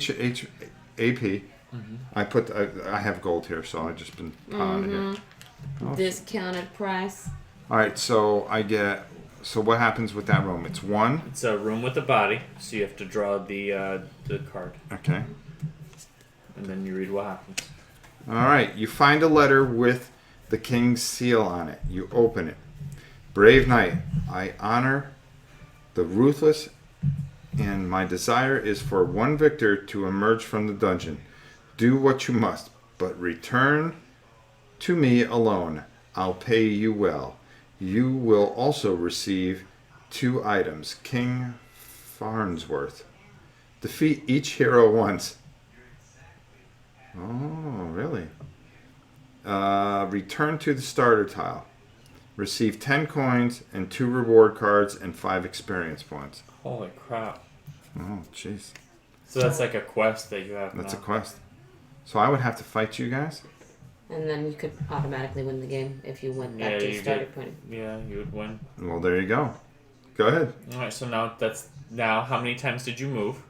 AP. I have gold here, so I just been piling it here. Discounted price. All right, so so what happens with that room? It's 1. It's a room with the body, so you have to draw the card, Okay. and then you read what happens. All right, you find a letter with the king's seal on it. You open it. Brave knight, I honor the ruthless, and my desire is for one victor to emerge from the dungeon. Do what you must, but return to me alone. I'll pay you well. You will also receive 2 items. King Farnsworth. Defeat each hero once. Oh, really? Return to the starter tile. Receive 10 coins and 2 reward cards and 5 experience points. Holy crap! Oh, jeez. So that's like a quest that you have. That's a now. quest. So I would have to fight you guys? And then you could automatically win the game if you went back Yeah, to the you starting did. point. Yeah, you would win. Well, there you go. Go ahead. All right, so now how many times did you move?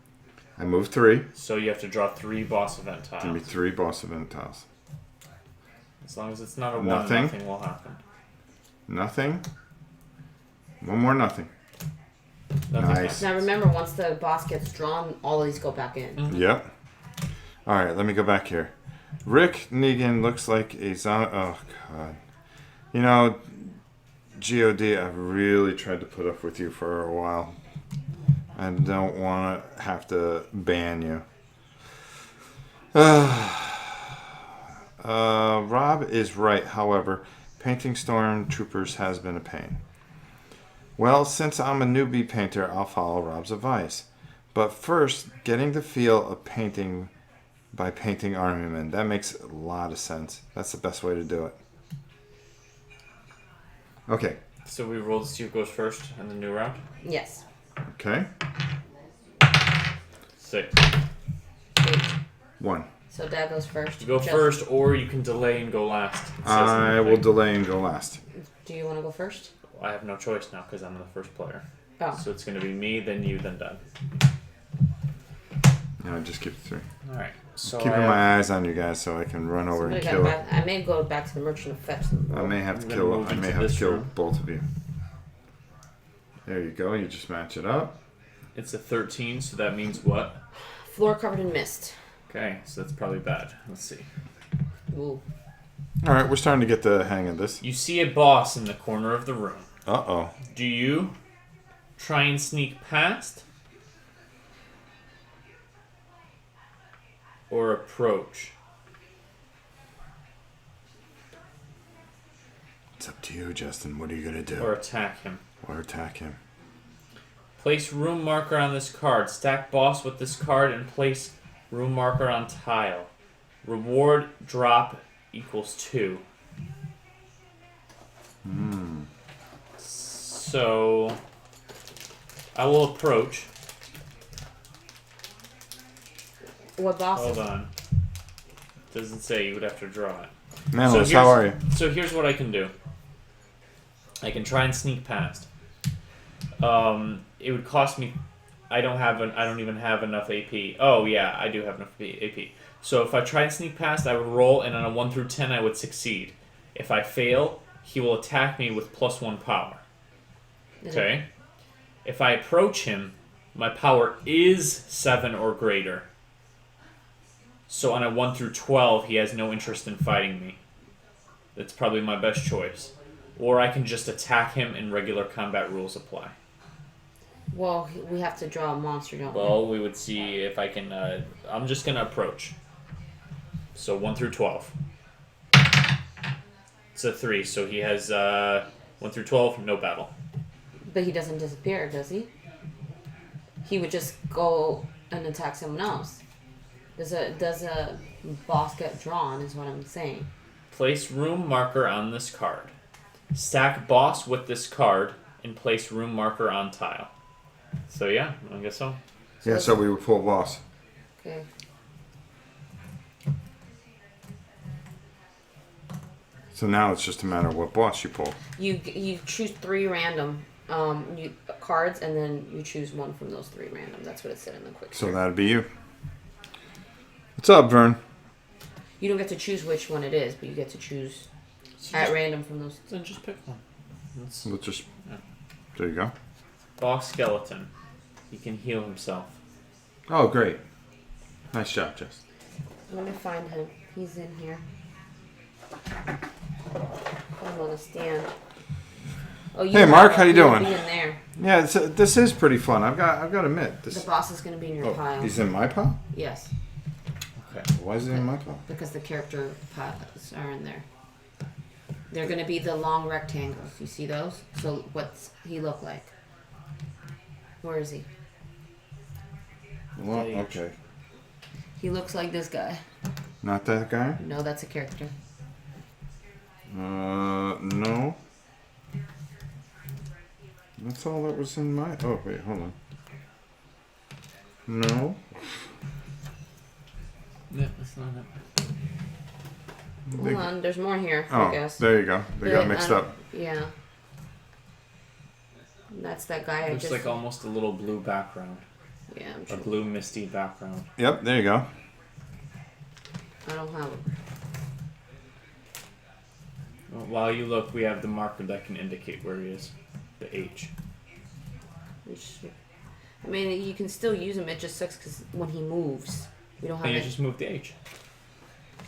I moved 3. So you have to draw 3 boss event tiles. Give me 3 boss event tiles. As long as it's not a 1, Nothing. nothing will happen. Nothing. One more nothing. Nothing Nice. happens. Now remember, once the boss gets drawn, all of these go back in. Yep. All right, let me go back here. Rick Negan looks like a zombie. Oh, God. You know, God, I've really tried to put up with you for a while. I don't want to have to ban you. Rob is right, however. Painting stormtroopers has been a pain. Well, since I'm a newbie painter, I'll follow Rob's advice. But first, getting the feel of painting by painting army men. That makes a lot of sense. That's the best way to do it. Okay. So we roll to see who goes first in the new round. Yes. Okay. 6. 1. So Dad goes first. You go Just- first, or you can delay and go last. It says in the I will thing. delay and go last. Do you want to go first? I have no choice now because I'm the first player. Oh. So it's going to be me, then you, then Dad. Yeah, just keep it 3. All right. So Keeping my eyes on you guys so I can run over and Somebody kill got it. back. I may go back to the merchant of fetch them. I may have to I'm gonna kill. move I may into have to this kill room. both of you. There you go. You just match it up. It's a 13, so that means what? Floor covered in mist. Okay, so that's probably bad. Let's see. Ooh. All right, we're starting to get the hang of this. You see a boss in the corner of the room. Uh-oh. Do you try and sneak past or approach? It's up to you, Justin. What are you going to do? Or attack him? Or attack him. Place room marker on this card. Stack boss with this card and place room marker on tile. Reward drop equals 2. So I will approach. What boss? Hold on. Doesn't say, you would have to draw it. Manos, here's- how are you? So here's what I can do. I can try and sneak past. It would cost me. I don't even have enough AP. Oh yeah, I do have enough AP. So if I try and sneak past, I would roll, and on a 1 through 10, I would succeed. If I fail, he will attack me with +1 power. Okay. If I approach him, my power is 7 or greater. So on a 1 through 12, he has no interest in fighting me. That's probably my best choice. Or I can just attack him and regular combat rules apply. Well, we have to draw a monster, don't we? Well, we would see if I can... I'm just going to approach. So 1 through 12. It's a 3, so he has 1 through 12, no battle. But he doesn't disappear, does he? He would just go and attack someone else. Does a boss get drawn? Is what I'm saying. Place room marker on this card. Stack boss with this card and place room marker on tile. So yeah, I guess so. Yeah, so we would pull boss. Okay. So now it's just a matter of what boss you pull. You choose 3 random cards, and then you choose one from those 3 random. That's what it said in the quick. So that'd be you. What's up, Vern? You don't get to choose which one it is, but you get to choose at random from those. Then just pick one. We'll just. There you go. Boss skeleton. He can heal himself. Oh, great. Nice job, Jess. Let me find him. He's in here. I'm on a stand. Oh, Hey, Mark, how you doing? Be in there. Yeah, this is pretty fun. I've got to admit. The boss is going to be in your pile. He's in my pile? Yes. Okay. Why is he in my pile? Because the character piles are in there. They're going to be the long rectangles. You see those? So what's he look like? Where is he? Well, okay. He looks like this guy. Not that guy? No, that's a character. No. That's all that was in my... Oh, wait, hold on. No. No, that's not it. Hold on, there's more here, Oh, I guess. there you go. They got mixed up. Yeah. That's that guy Looks like almost a little blue background. Yeah, I'm A sure. blue misty background. Yep, there you go. I don't have it. Well, while you look, we have the marker that can indicate where he is. The H. I mean, you can still use him. It just sucks because when he moves, we don't have And you it. just move the H.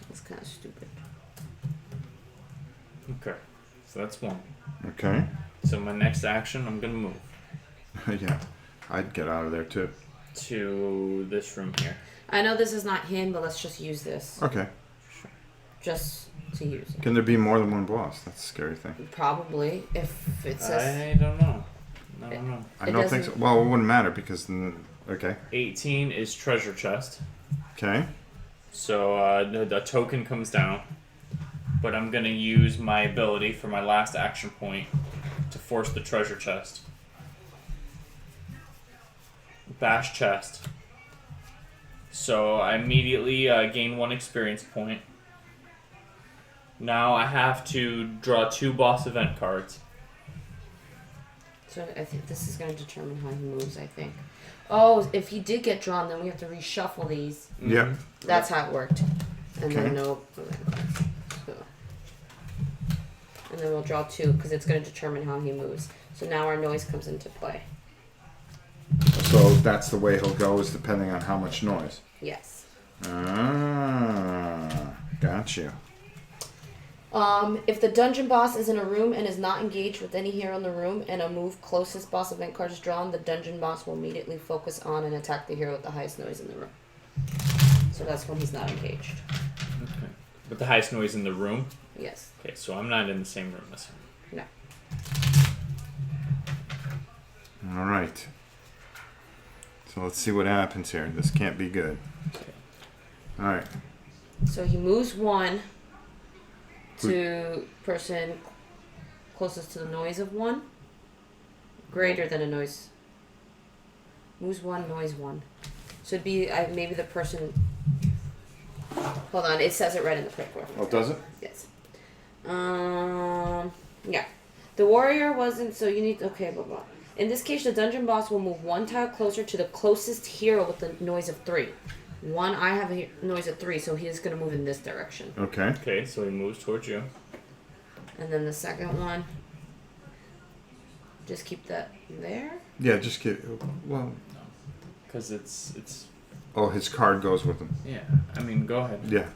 It's kind of stupid. Okay. So that's one. Okay. So my next action, I'm going to move Yeah. I'd get out of there, too. to this room here. I know this is not him, but let's just use this. Okay. Just to use it. Can there be more than one boss? That's a scary thing. Probably, if it says... I don't know. I don't know. I don't think so. Well, it wouldn't matter because... Okay. 18 is treasure chest. Okay. So the token comes down. But I'm going to use my ability for my last action point to force the treasure chest. Bash chest. So I immediately gain 1 experience point. Now I have to draw 2 boss event cards. So I think this is going to determine how he moves, I think. Oh, if he did get drawn, then we have to reshuffle these. Yep. That's how it worked. And Okay. then no... So. And then we'll draw 2, because it's going to determine how he moves. So now our noise comes into play. So that's the way he'll go is depending on how much noise. Yes. Ah, got you. If the dungeon boss is in a room and is not engaged with any hero in the room and a move closest boss event card is drawn, the dungeon boss will immediately focus on and attack the hero with the highest noise in the room. So that's when he's not engaged. Okay. But the highest noise in the room? Yes. Okay, so I'm not in the same room as him. No. All right. So let's see what happens here. This can't be good. All right. So he moves 1 to person closest to the noise of 1. Greater than a noise. Moves 1, noise 1. So it'd be maybe the person... Hold on, it says it right in the quick work. Oh, does it? Yes. Yeah. The warrior wasn't... So you need... Okay, blah, blah. In this case, the dungeon boss will move 1 tile closer to the closest hero with the noise of 3. I have a noise of 3, so he is going to move in this direction. Okay. Okay, so he moves towards you. And then the second one, just keep that there. Yeah, just get... Well... Because it's... Oh, his card goes with him. Yeah, I mean, go ahead. Yeah.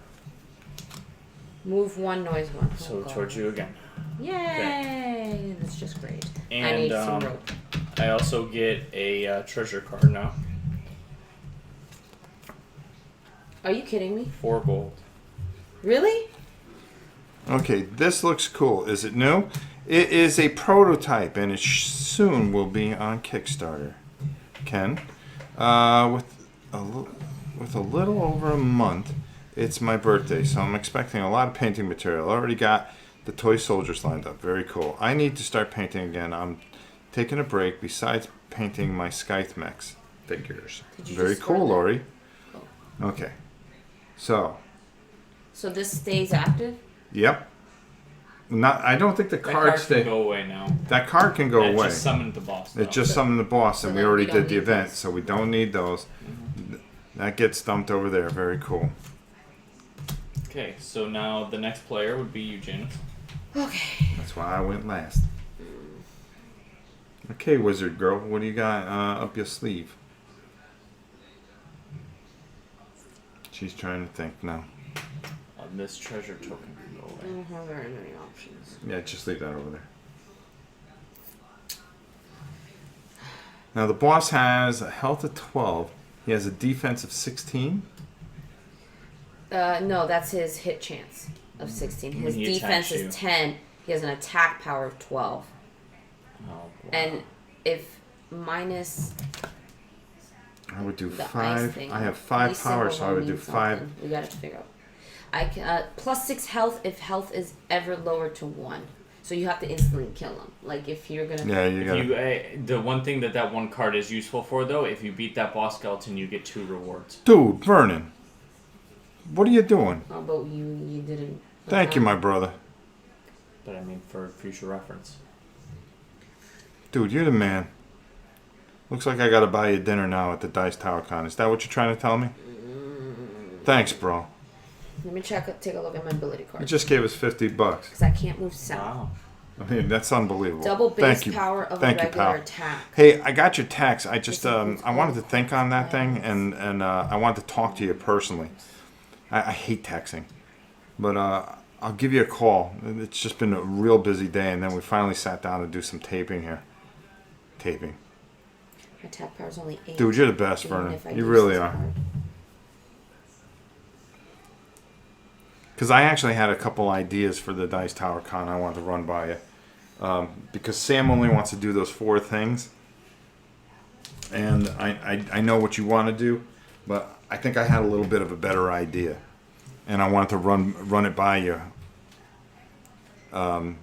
Move 1, noise 1. So towards you again. Yay! Okay. That's just great. And I need some rope. I also get a treasure card now. Are you kidding me? 4 gold. Really? Okay, this looks cool. Is it new? It is a prototype, and it soon will be on Kickstarter. Ken, with a with a little over a month, it's my birthday, so I'm expecting a lot of painting material. I already got the toy soldiers lined up. Very cool. I need to start painting again. I'm taking a break besides painting my Scythe mechs figures. Very cool, Lori. Oh. Okay. So this stays active? Yep. Not. I don't think the That card card stay. can go away now. That card can go It away. just summoned the boss. It just summoned the boss, and So we then already we don't did the need event, those. so we don't need those. That gets dumped over there. Very cool. Okay, so now the next player would be you, Janice. Okay. That's why I went last. Okay, wizard girl, what do you got up your sleeve? She's trying to think now. This treasure token can go I away. don't have very many options. Yeah, just leave that over there. Now the boss has a health of 12. He has a defense of 16. No, that's his hit chance of 16. His When he defense attacks is 10. He has an attack power of 12. Oh, wow. And if minus I would do the ice 5. thing, I have at 5 least power, symbol so I would do means 5. something. We gotta figure out. I can plus 6 health if health is ever lower to 1. So you have to instantly kill him. Like if you're gonna. Yeah, you If got you, the one thing that one card is useful for, though, if you beat that boss skeleton, you get 2 rewards. Dude, Vernon. What are you doing? Oh, but you didn't. Thank you, my brother. But I mean, for future reference. Dude, you're the man. Looks like I gotta buy you dinner now at the Dice Tower Con. Is that what you're trying to tell me? Thanks, bro. Let me take a look at my ability You card. just gave us $50. Because I can't move south. Wow. I mean, that's unbelievable. Double base Thank you. power of Thank a you, regular pal. attack. Hey, I got your text. I just This includes I wanted to all think on that thing, plans. and I wanted to talk to you personally. I hate texting, but I'll give you a call. It's just been a real busy day, and then we finally sat down to do some taping here. Taping. My attack power is only 8. Dude, you're the best, even Vernon. if I You use really this are. card. Because I actually had a couple ideas for the Dice Tower Con I wanted to run by you. Because Sam only wants to do those 4 things. And I know what you want to do, but I think I had a little bit of a better idea. And I wanted to run it by you. I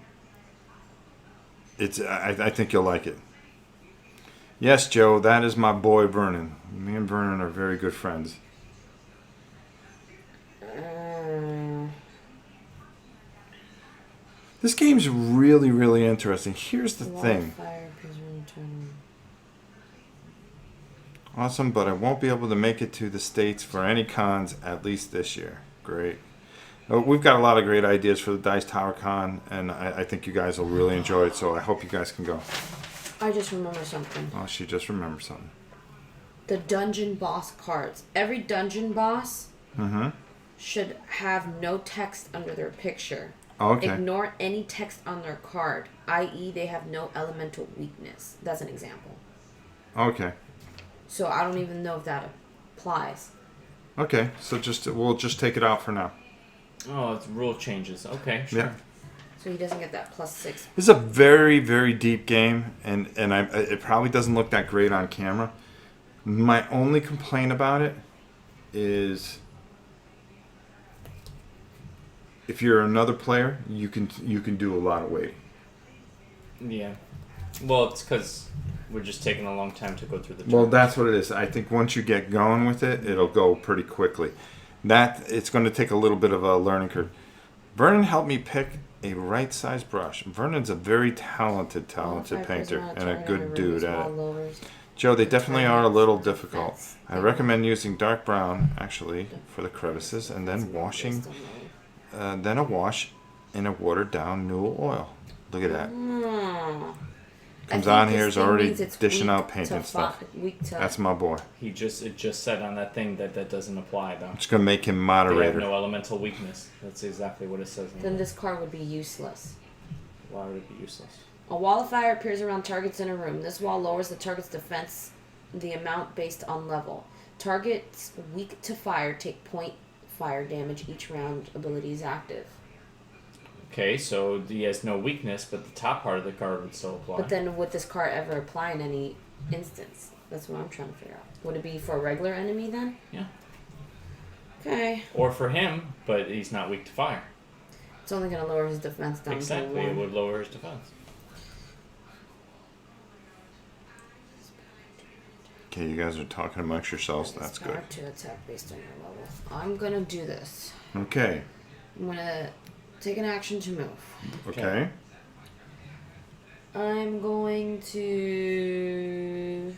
think you'll like it. Yes, Joe, that is my boy Vernon. Me and Vernon are very good friends. This game's really, really interesting. Here's the thing. Wildfire, prisoner, turn. Awesome, but I won't be able to make it to the States for any cons, at least this year. Great. We've got a lot of great ideas for the Dice Tower Con, and I think you guys will really enjoy it, so I hope you guys can go. I just remember something. Oh, she just remembered something. The dungeon boss cards. Every dungeon boss Mm-hmm. should have no text under their picture. Okay. Ignore any text on their card, i.e. they have no elemental weakness. That's an example. Okay. So I don't even know if that applies. Okay, so we'll just take it out for now. Oh, it's rule changes. Okay, sure. Yeah. So he doesn't get that +6. This is a very, very deep game, and it probably doesn't look that great on camera. My only complaint about it is if you're another player, you can do a lot of waiting. Yeah. Well, it's because we're just taking a long time to go through the Well, turns. that's what it is. I think once you get going with it, it'll go pretty quickly. It's going to take a little bit of a learning curve. Vernon helped me pick a right-size brush. Vernon's a very talented painter and a good dude at it. Joe, they definitely are a little difficult. I recommend using dark brown, actually, for the crevices, and then washing, then a wash in a watered-down Newell oil. Look at that. Comes on here is already dishing out paint and stuff. That's my boy. It just said on that thing that doesn't apply though. I'm just gonna make him They have moderator. no elemental weakness. That's exactly what it says. Then this card would be useless. Why would it be useless? A wall of fire appears around targets in a room. This wall lowers the target's defense the amount based on level. Targets weak to fire take point fire damage each round ability is active. Okay, so he has no weakness, but the top part of the card would still apply. But then would this card ever apply in any instance? That's what I'm trying to figure out. Would it be for a regular enemy then? Yeah. Okay. Or for him, but he's not weak to fire. It's only going to lower his defense down Exactly, to it 1. would lower his defense. Okay, you guys are talking amongst yourselves. That's good. Start to attack based on your level. I'm going to do this. Okay. I'm going to take an action to move. Okay. I'm going to...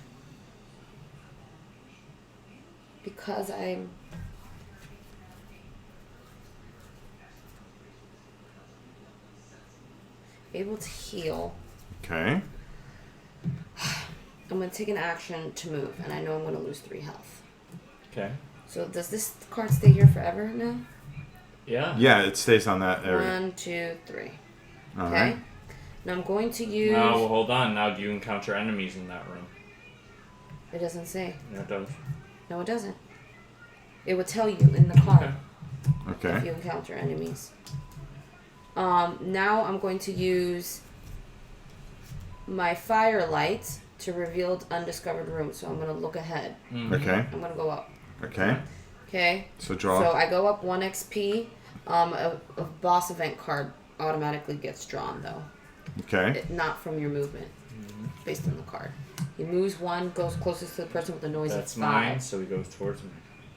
Because I'm... able to heal, Okay. I'm going to take an action to move, and I know I'm going to lose 3 health. Okay. So does this card stay here forever now? Yeah. Yeah, it stays on that area. 1, 2, 3. All Okay. right. Now I'm going to use... Now, well, hold on. Now, do you encounter enemies in that room? It doesn't say. No, it does. No, it doesn't. It would tell you in the card if Okay. you encounter enemies. Now I'm going to use my firelight to reveal undiscovered room. So I'm going to look ahead. Mm-hmm. Okay. I'm going to go up. Okay. Okay. So draw. So I go up 1 XP. A boss event card automatically gets drawn though. Okay. Not from your movement. Based on the card. He moves 1, goes closest to the person with the noise That's of 5. mine, so he goes towards me.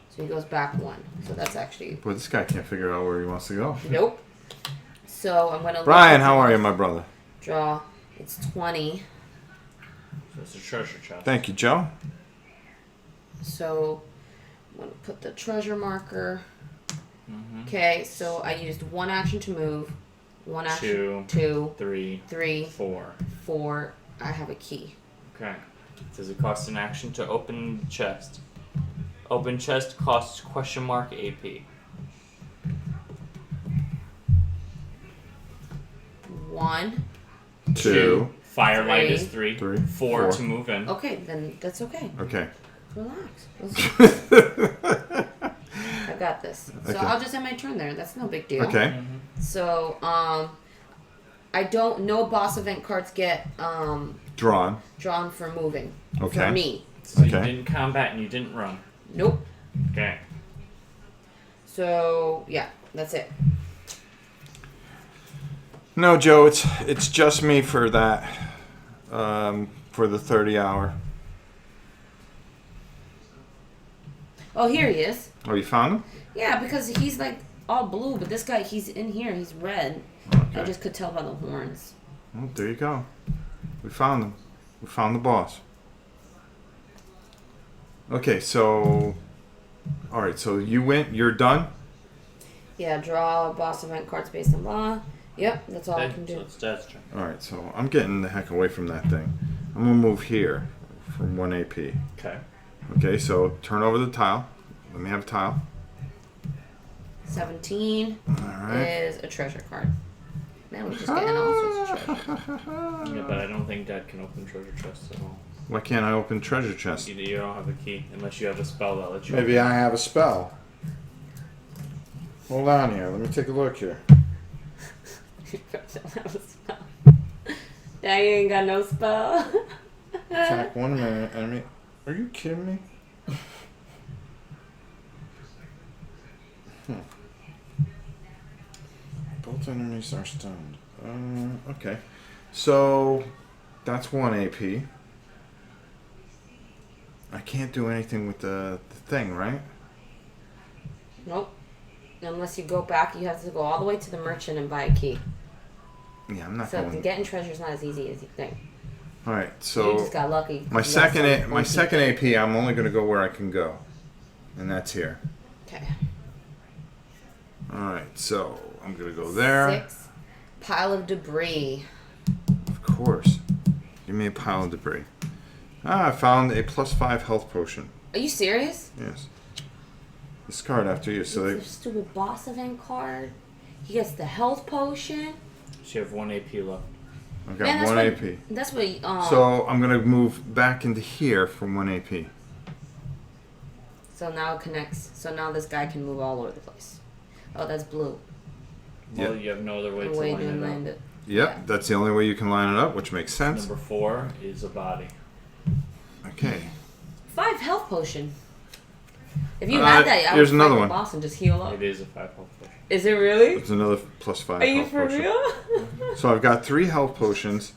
So he goes back 1. So that's actually... Boy, this guy can't figure out where he wants to go. Nope. So I'm going to... Brian, how are you, my brother? Draw. It's 20. So it's a treasure chest. Thank you, Joe. So I'm going to put the treasure marker. Mm-hmm. Okay, so I used 1 action to move. 1 action. 2, 2, 3, 3, 4. 4. I have a key. Okay. Does it cost an action to open the chest? Open chest costs $AP. 1. 2. Firelight 3. is 3. 3. 4 to move in. Okay, then that's okay. Okay. Relax. I got this. So Okay. I'll just end my turn there. That's no big deal. Okay. So, I don't... No boss event cards get Drawn. drawn for moving. Okay. For me. So Okay. you didn't combat and you didn't run. Nope. Okay. So, yeah. That's it. No, Joe, it's just me for that. For the 30 hour. Oh, here he is. Oh, you found him? Yeah, because he's like all blue, but this guy, he's in here. He's red. I Okay. just could tell by the horns. Well, there you go. We found him. We found the boss. Okay, so... Alright, so you went, you're done? Yeah, draw boss event cards based on blah. Yep, that's all I Okay, can so do. it's Dad's turn. Alright, so I'm getting the heck away from that thing. I'm gonna move here from 1 AP. Okay. Okay, so turn over the tile. Let me have a tile. 17 Alright. is a treasure card. Now we're just getting all sorts of treasure. Yeah, but I don't think Dad can open treasure chests at all. Why can't I open treasure chest? You don't have a key unless you have a spell that lets you. Maybe I have a spell. Hold on here. Let me take a look here. Now you ain't got no spell. Attack 1 minute enemy. Are you kidding me? Both enemies are stunned. Okay. So that's 1 AP. I can't do anything with the thing, right? Nope. Unless you go back, you have to go all the way to the merchant and buy a key. Yeah, I'm not So going. getting treasure is not as easy as you think. All right. You So just got lucky. my You got second some my lucky. second AP, I'm only going to go where I can go, and that's here. Okay. All right. So I'm going to go there. 6. Pile of debris. Of course. Give me a pile of debris. Ah, I found a +5 health potion. Are you serious? Yes. Discard after you. So It's a stupid boss event card. He gets the health potion. So you have 1 AP left. I've got Man, that's 1 what- AP. That's what. So I'm gonna move back into here from 1 AP. So now it connects. So now this guy can move all over the place. Oh, that's blue. Well, Yep. you have no other way The to way line to it land up. it. Yep, Yeah. that's the only way you can line it up, which makes sense. Number 4 is a body. Okay. 5 health potion. If you had that, I would here's fight another the one. boss and just heal up. It is a 5 health potion. Is it really? It's another +5. Are you health for potion. real? So I've got 3 health potions.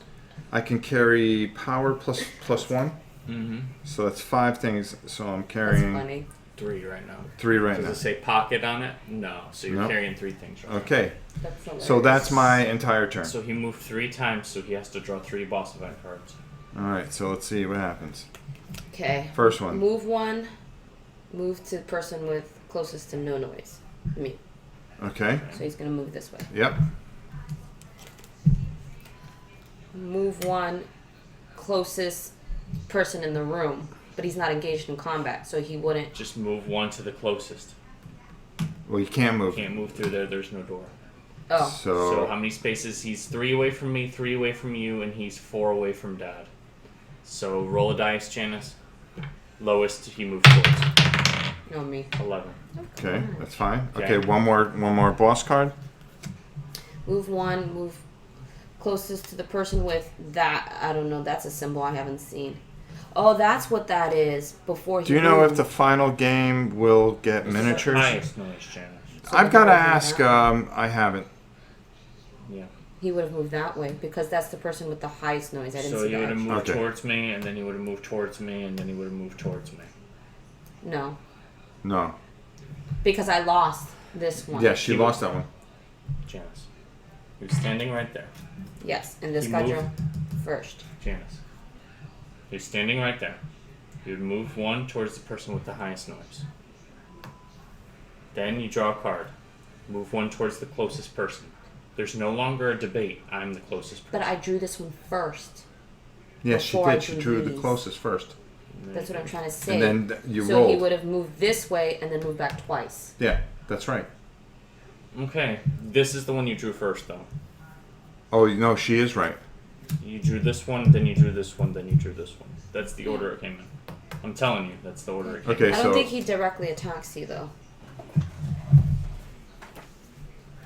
I can carry power plus 1. Mm-hmm. So that's 5 things. So I'm That's carrying funny. 3 right now. 3 right Does now. it say pocket on it? No. So you're Nope. carrying 3 things right Okay. That's hilarious. So that's my entire turn. So he moved 3 times, so he has to draw 3 boss event cards. All right. So let's see what happens. Okay. First one. Move one. Move to the person with closest to no noise. Me. Okay. So he's gonna move this way. Yep. Move one closest person in the room, but he's not engaged in combat, so he wouldn't. Just move 1 to the closest. Well, you can't You move. can't move through there. There's no door. Oh. So how many spaces? He's 3 away from me, 3 away from you, and he's 4 away from Dad. So roll a dice, Janice. Lowest he moves towards. No, me. 11. Okay, that's fine. Okay. Okay, one more boss card. Move one. Move closest to the person with that. I don't know. That's a symbol I haven't seen. Oh, that's what that is. Before he. Do you know if moved. the final game will get miniatures? Highest noise, Janice. So I've got to he would've moved ask. that way. I haven't. Yeah. He would have moved that way because that's the person with the highest noise. I didn't So see he would that. have moved Okay. towards me, and then he would have moved towards me, and then he would have moved towards me. No, No. because I lost this one. Yeah, she lost that one. Janice. He was standing right there. Yes, and this He guy moved. drew first. Janice. He was standing right there. You would move 1 towards the person with the highest noise. Then you draw a card. Move 1 towards the closest person. There's no longer a debate. I'm the closest person. But I drew this one first. Yeah, she Before I did. She drew drew the these. closest first. That's what I'm trying to say. And then you so rolled. he would have moved this way and then moved back twice. Yeah, that's right. Okay. This is the one you drew first, though. Oh, no, she is right. You drew this one, then you drew this one, then you drew this one. That's the order it came in. I'm telling you, that's the order it came Okay, I don't so think he directly attacks you though.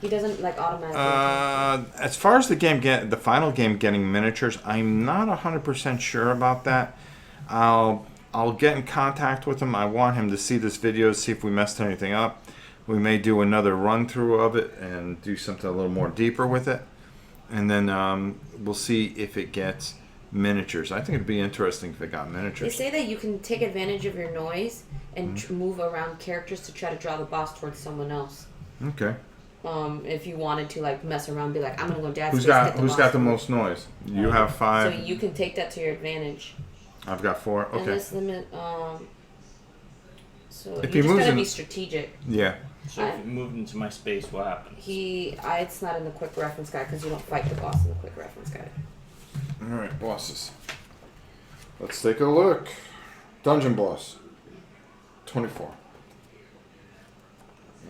He doesn't like automatically. as far as the final game getting miniatures, I'm not 100% sure about that. I'll get in contact with him. I want him to see this video, see if we messed anything up. We may do another run through of it and do something a little more deeper with it, and then we'll see if it gets miniatures. I think it'd be interesting if it got They miniatures. say that you can take advantage of your noise and move around characters to try to draw the boss towards someone else. Okay. If you wanted to like mess around, be like, I'm gonna go dad's Who's space, got get the Who's boss got the move. most noise? You have So 5. you can take that to your advantage. I've got 4. And Okay. this limit, so If you he just moves gotta in- be strategic. Yeah. So if you moved into my space, what happens? It's not in the quick reference guide because you don't fight the boss in the quick reference guide. All right, bosses. Let's take a look. Dungeon boss. 24.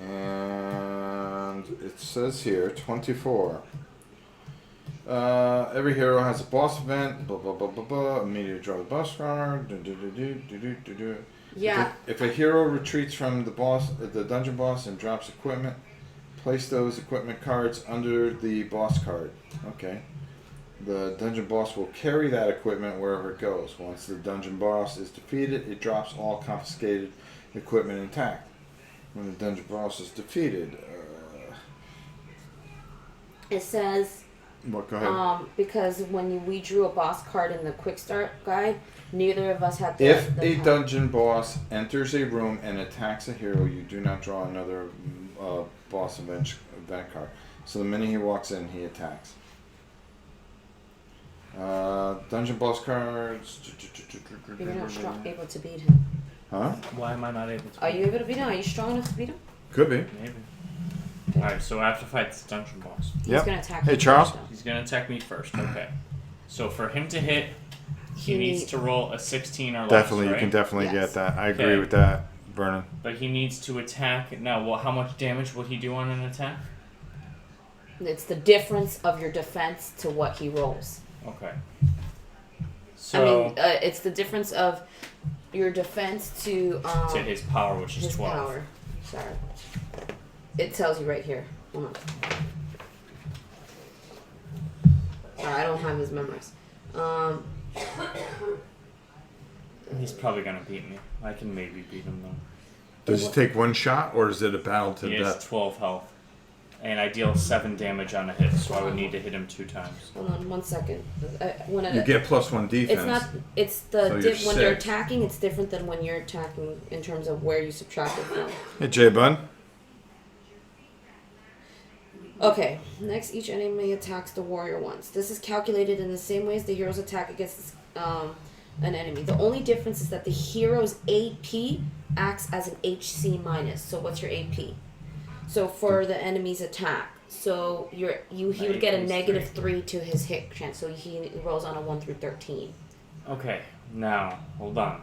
And it says here 24. Every hero has a boss event. Blah blah blah blah blah. Immediately draw the boss card. Do, do, do, do, do, do, do, do. Yeah. If a hero retreats from the dungeon boss and drops equipment, place those equipment cards under the boss card. Okay. The dungeon boss will carry that equipment wherever it goes. Once the dungeon boss is defeated, it drops all confiscated equipment intact. When the dungeon boss is defeated, It says what? Go ahead. because when we drew a boss card in the quick start guide, neither of us had the If the a time. dungeon boss enters a room and attacks a hero, you do not draw another boss event card. So the minute he walks in, he attacks. Dungeon boss cards. You're not strong, able to beat him. Huh? Why am I not able to? Are you able to beat him? Are you strong enough to beat him? Could be. Maybe. Alright, so I have to fight this dungeon boss. He's Yep. gonna attack Hey, you Charles? first, though. He's gonna attack me first. Okay. So for him to hit, he He needs need- to roll a 16 or less. Definitely, right? you can definitely Yes. get that. I agree Okay. with that, Vernon. But he needs to attack. Now, well, how much damage would he do on an attack? It's the difference of your defense to what he rolls. Okay. I So mean, it's the difference of your defense to to his power, which is his 12. power. Sorry. It tells you right here. Hold on. Sorry, I don't have his memories. He's probably gonna beat me. I can maybe beat him though. Does he take one shot, or is it a battle to He death? has 12 health. And I deal 7 damage on a hit, so I would need to hit him 2 times. Hold on 1 second. You get +1 defense. It's not. It's the So you're when you're 6. attacking. It's different than when you're attacking in terms of where you subtract it from. Hey, J Bud. Okay. Next, each enemy attacks the warrior once. This is calculated in the same way as the hero's attack against an enemy. The only difference is that the hero's AP acts as an HC minus. So what's your AP? So for the enemy's attack, so he would get a -3 to his hit chance. So he rolls on a 1 through 13. Okay, now, hold on.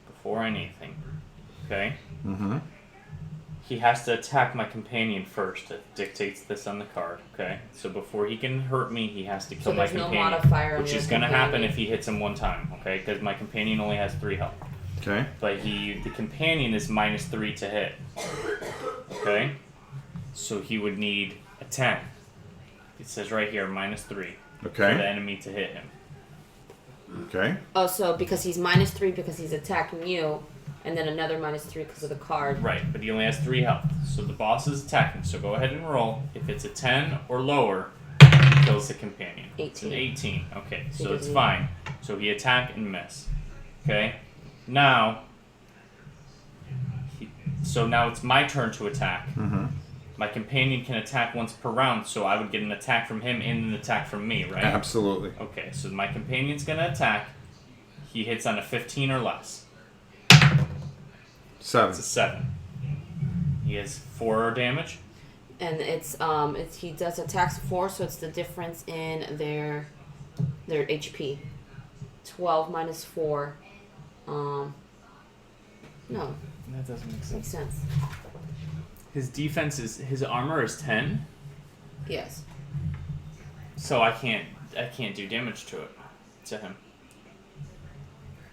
Before anything, okay? Mm-hmm. He has to attack my companion first. It dictates this on the card, okay? So before he can hurt me, he has to kill my there's no companion. modifier on which your is going to happen companion. if he hits him 1 time, okay? Because my companion only has 3 health. Okay. But the companion is -3 to hit. Okay? So he would need a 10. It says right here, -3. Okay. For the enemy to hit him. Okay. Oh, so because he's -3 because he's attacking you, and then another -3 because of the card. Right, but he only has 3 health. So the boss is attacking. So go ahead and roll. If it's a 10 or lower, he kills the companion. 18. It's an 18. Okay, So so he it's doesn't- fine. So he attack and miss. Okay? Now, now it's my turn to attack. Mm-hmm. My companion can attack once per round, so I would get an attack from him and an attack from me, right? Absolutely. Okay, so my companion's gonna attack. He hits on a 15 or less. 7. It's a 7. He has 4 damage. And it's he does attacks 4, so it's the difference in their HP. 12 minus 4. No, That doesn't make makes sense. sense. His armor is 10, Yes. so I can't do damage to him.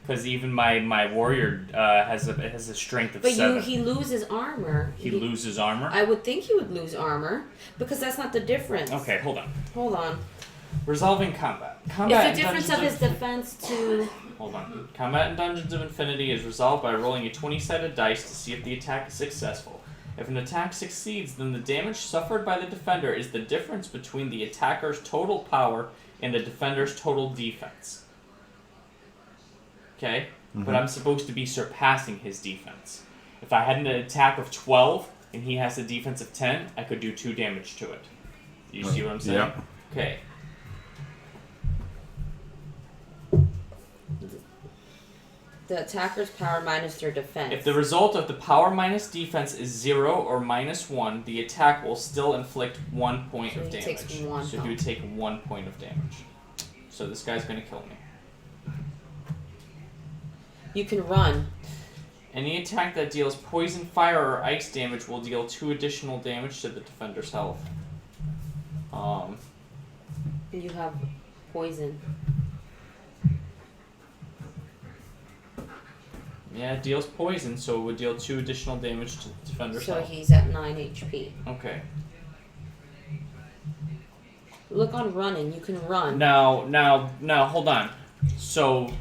Because even my warrior has a strength of But 7. he loses armor. He loses armor. I would think he would lose armor because that's not the difference. Okay, hold on. Hold on. Resolving combat. It's Combat the in difference of Dungeons his defense to. Hold on. Combat in Dungeons of Infinity is resolved by rolling a 20-sided dice to see if the attack is successful. If an attack succeeds, then the damage suffered by the defender is the difference between the attacker's total power and the defender's total defense. Okay? Mm-hmm. But I'm supposed to be surpassing his defense. If I had an attack of 12 and he has a defense of 10, I could do 2 damage to it. You see what I'm saying? Yeah. Okay. The attacker's power minus their defense. If the result of the power minus defense is 0 or -1, the attack will still inflict 1 point So of he damage. takes 1 So he would take 1 point of damage. So this guy's gonna kill me. You can run. Any attack that deals poison, fire, or ice damage will deal 2 additional damage to the defender's health. You have poison. Yeah, it deals poison, so it would deal 2 additional damage to the defender's So health. he's at 9 HP. Okay. Look on running. You can run. Now, hold on. So,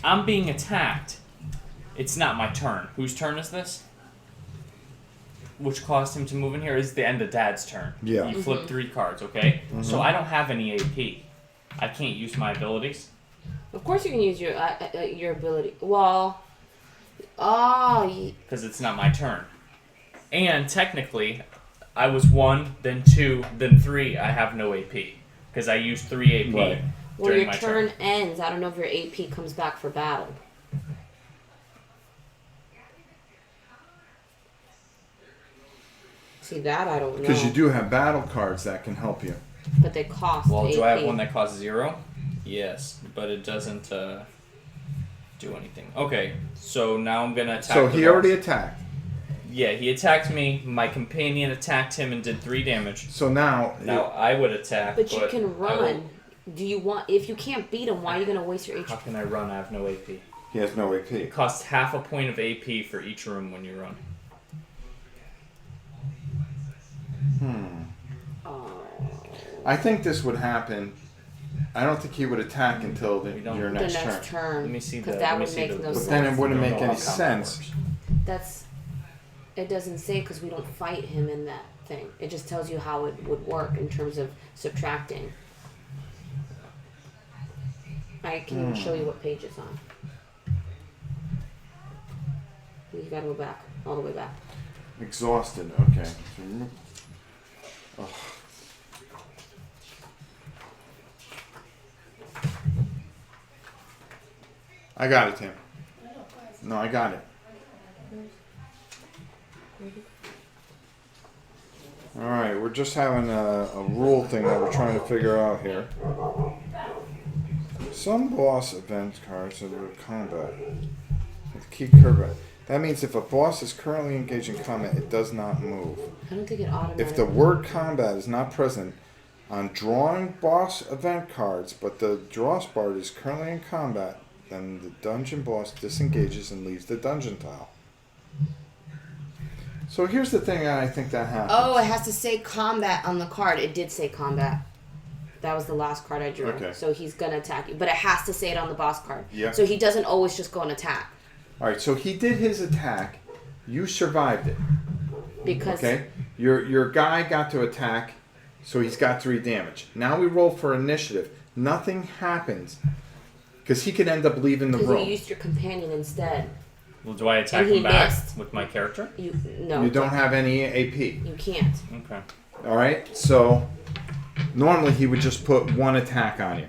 I'm being attacked. It's not my turn. Whose turn is this? Which caused him to move in here is the end of Dad's turn. Yeah. You flip 3 cards, okay? So I don't have any AP. I can't use my abilities. Of course, you can use your ability. Well, oh, Because it's not my turn. And technically, I was 1, then 2, then 3. I have no AP. Because I used 3 AP Right. well, during your my turn ends. I don't know if your AP comes back for battle. See that I don't know. Because you do have battle cards that can help you. But they cost. Well, AP. do I have one that costs 0? Yes, but it doesn't do anything. Okay, so now I'm gonna attack. So the he boss. already attacked. Yeah, he attacked me. My companion attacked him and did 3 damage. So now. Now I would attack. But you can I run. will- Do you want? If you can't beat him, why are you gonna waste your How HP? can I run? I have no AP. He has no AP. It costs half a point of AP for each room when you run. I think this would happen. I don't think he would attack until We don't- your The next next turn. turn. Let me see Because the- that let me would see make the- no But But sense. then it wouldn't I don't make know any how combat sense. works. That's It doesn't say because we don't fight him in that thing. It just tells you how it would work in terms of subtracting. I can even show you what page it's on. You gotta go back, all the way back. Exhausted. Okay. Oh. I got it, Tim. No, I got it. All right, we're just having a rule thing that we're trying to figure out here. Some boss event cards are combat with key combat. That means if a boss is currently engaged in combat, it does not move. I don't think it automatically. If the word combat is not present on drawing boss event cards, but the draw spot is currently in combat, then the dungeon boss disengages and leaves the dungeon tile. So here's the thing I think that happens. Oh, it has to say combat on the card. It did say combat. That was the last card I drew. Okay. So he's going to attack you. But it has to say it on the boss card. Yeah. So he doesn't always just go and attack. All right, so he did his attack. You survived it. Because... Okay? Your guy got to attack, so he's got 3 damage. Now we roll for initiative. Nothing happens, because he could end up leaving the room. Because you used your companion instead. Well, do I attack And he him back missed. with my character? No. You don't have any AP. You can't. Okay. All right, so normally he would just put 1 attack on you.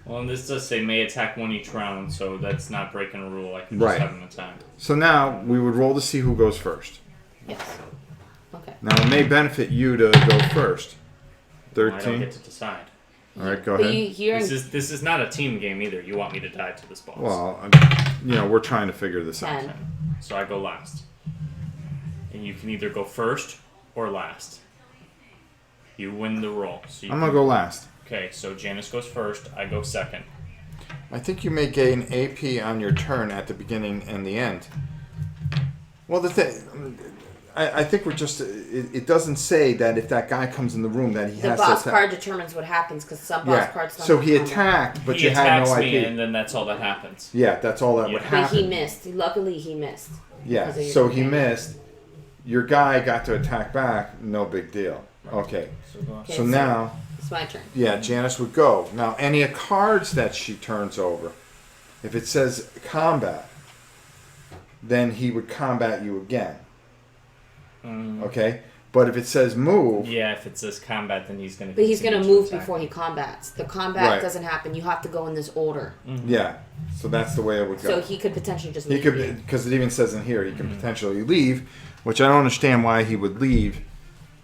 Well, and this does say may attack 1 each round, so that's not breaking a rule. I can Right. just have him attack. So now we would roll to see who goes first. Yes. Okay. Now it may benefit you to go first. I don't 13. get to decide. All right, go But ahead. This is not a team game either. You want me to die to this boss. Well, we're trying to figure this out. 10. So I go last. And you can either go first or last. You win the roll. So you I'm gonna go last. Okay, so Janice goes first. I go second. I think you may gain AP on your turn at the beginning and the end. Well, I think we're just. It doesn't say that if that guy comes in the room that he The has boss to attack. card determines what happens because some boss cards don't So he come. attacked, but he you had attacks no me, IP. and then that's all that happens. Yeah, that's all that would Yeah. But happen. he missed. Luckily, he missed. Yeah, because of your so he companion. missed. Your guy got to attack back. No big deal. Okay. So go on. Okay, So now, it's my turn. yeah, Janice would go. Now, any cards that she turns over, if it says combat, then he would combat you again. Okay? But if it says move, Yeah, if it says combat, then he's going to. But he's going to move before he combats. The combat Right. doesn't happen. You have to go in this order. yeah. So that's the way it would go. So he could potentially just He leave could, you. because it even says in here, he can potentially leave, which I don't understand why he would leave.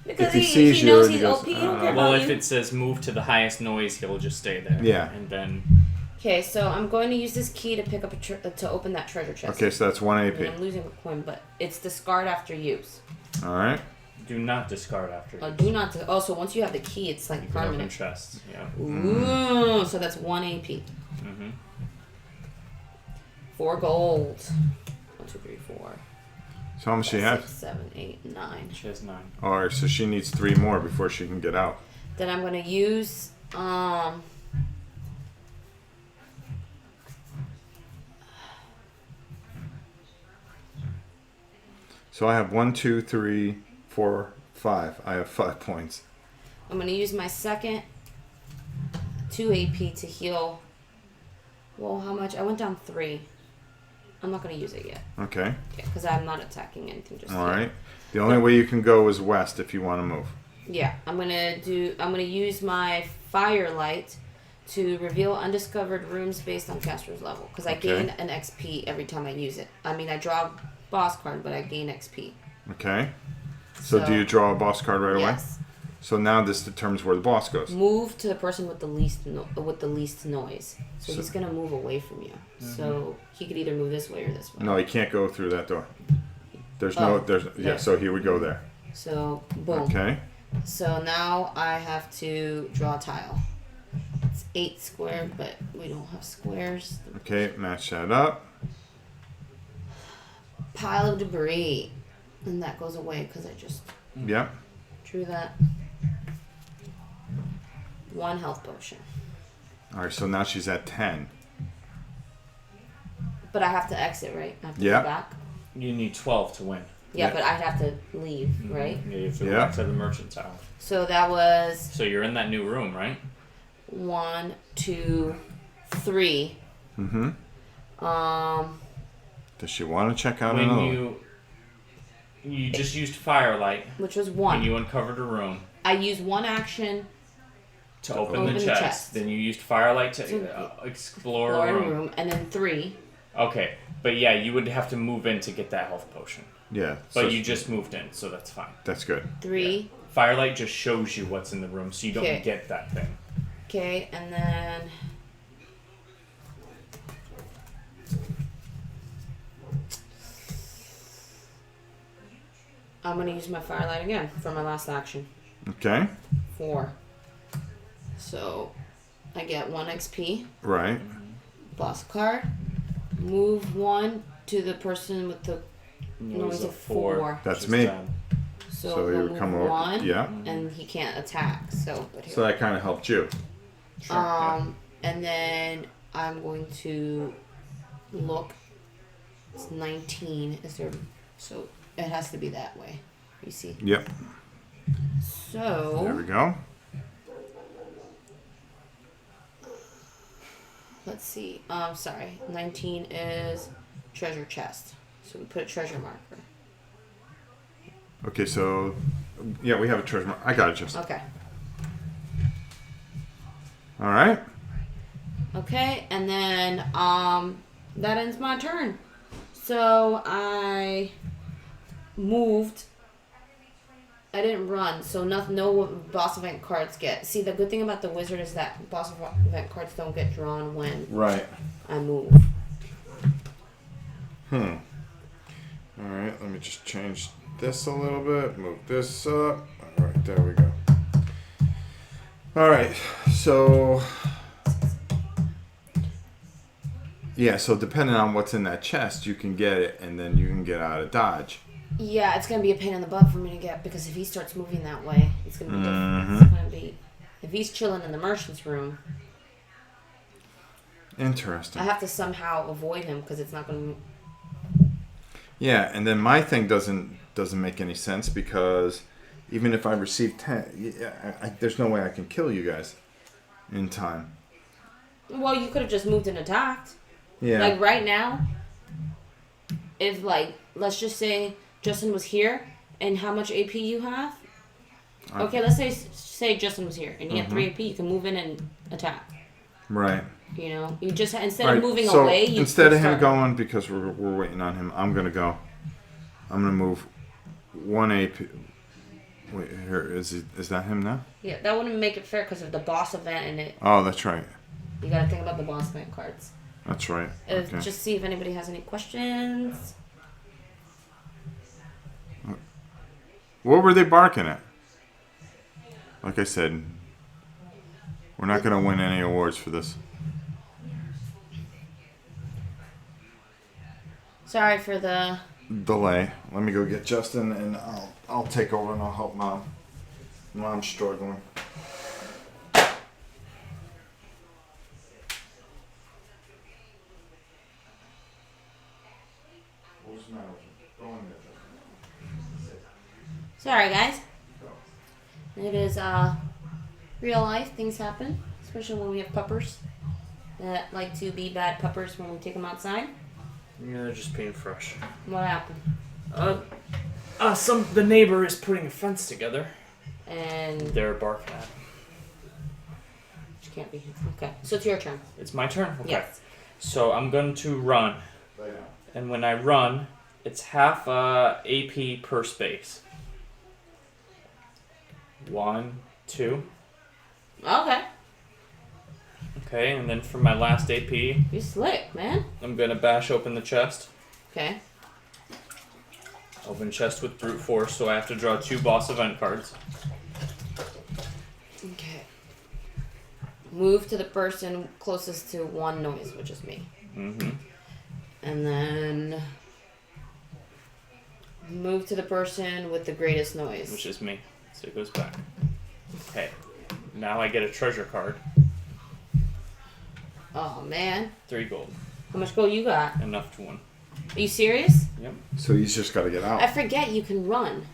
Because if he he sees you knows and he he's goes, OP. He don't care Well, about if you. it says move to the highest noise, he'll just stay there. Yeah. And then. Okay, so I'm going to use this key to pick up to open that treasure chest. Okay, so that's 1 And AP. I'm losing a coin, but it's discard after use. All right. Do not discard after. Do not. So once you have the key, it's like You can open permanent. chests. Yeah. Ooh, so that's 1 AP. Mm-hmm. 4 gold. 1, 2, 3, 4. So how much she 6, have? 7, 8, 9. She has 9. All right, so she needs 3 more before she can get out. Then I'm gonna use So I have 1, 2, 3, 4, 5. I have 5 points. I'm gonna use my second 2 AP to heal. Well, how much? I went down 3. I'm not gonna use it yet. Okay. Yeah, because I'm not attacking anything just All yet. right. The only way you can go is west if you want to move. Yeah, I'm gonna use my firelight to reveal undiscovered rooms based on caster's level because I Okay. gain an XP every time I use it. I mean, I draw a boss card, but I gain XP. Okay. So do you draw a boss card right away? Yes. So now this determines where the boss goes. Move to the person with the least noise. So So- he's gonna move away from you. So he could either move this way or this way. No, he can't go through that door. There's Oh, yeah. there. So he would go there. So boom. Okay. So now I have to draw a tile. It's 8 squared, but we don't have squares. Okay. Match that up. Pile of debris, and that goes away because I just Yep. drew that. 1 health potion, All right. So now she's at 10. but I have to exit, right? I have to Yeah. go back. You need 12 to win. Yeah, but I'd have to leave, right? Yeah, you have to go back to the merchant tower. So that was So you're in that new room, right? 1, 2, 3. Does she want to check out When another? you just used firelight Which was 1. when you uncovered a room I used 1 action to open the chest. Then you used firelight to explore for a a room. room, and then 3. Okay, but yeah, you would have to move in to get that health potion. Yeah. But you just moved in, so that's fine. That's good. 3. Yeah. Firelight just shows you what's in the room, so you don't get that thing. Okay, and then I'm gonna use my firelight again for my last action. Okay. 4. So I get 1 XP. Right. Boss card. Move 1 to the person with the noise of 4. That's me. So you move come over. 1. Yeah. And he can't attack. So that kind of helped you. Sure, and then I'm going to look. It's 19. Is there? So it has to be that way. You see. Yep. So There we go. let's see. Sorry. 19 is treasure chest. So we put a treasure marker. Okay, so yeah, we have a treasure mark. I got it, just. Okay. All right. Okay, and then that ends my turn. So I moved. I didn't run, so no boss event cards get. See, the good thing about the wizard is that boss event cards don't get drawn when I move. All right, let me just change this a little bit. Move this up. All right, there we go. All right, so yeah, so depending on what's in that chest, you can get it, and then you can get out of dodge. Yeah, it's gonna be a pain in the butt for me to get because if he starts moving that way, it's gonna be different. It's gonna be if he's chilling in the merchant's room. Interesting. I have to somehow avoid him because it's not gonna. Yeah, and then my thing doesn't make any sense because even if I receive 10, there's no way I can kill you guys in time. Well, you could have just moved and attacked. Yeah. Like right now, if let's just say Justin was here and how much AP you have. Okay, let's say Justin was here and you have 3 AP. You can move in and attack. Right. You know, you just instead of moving so away, you instead of him start going because we're waiting on him, I'm gonna go. I'm gonna move 1 AP. Wait, here is that him now? Yeah, that wouldn't make it fair because of the boss event and it. Oh, that's right. You gotta think about the boss event cards. That's right. Okay. Just see if anybody has any questions. What were they barking at? Like I said, we're not gonna win any awards for this. Sorry for the delay. Let me go get Justin, and I'll take over and I'll help Mom. Mom's struggling. What's the matter with you? Go in there. Sorry, guys. It is real life. Things happen, especially when we have puppers that like to be bad puppers when we take them outside. Yeah, they're just being fresh. What happened? The neighbor is putting a fence together. And They're barking at. she can't be here. Okay, so it's your turn. It's my turn. Okay. Yes. So I'm going to run, and when I run, it's half AP per space. 1, 2. Okay. Okay, and then for my last AP, You slick, man. I'm gonna bash open the chest. Okay. Open chest with brute force, so I have to draw 2 boss event cards. Okay. Move to the person closest to 1 noise, which is me. Mm-hmm. And then move to the person with the greatest noise. Which is me. So it goes back. Okay. Now I get a treasure card. Oh man. 3 gold. How much gold you got? Enough to win. Are you serious? Yep. So he's just got to get I out. forget you can run.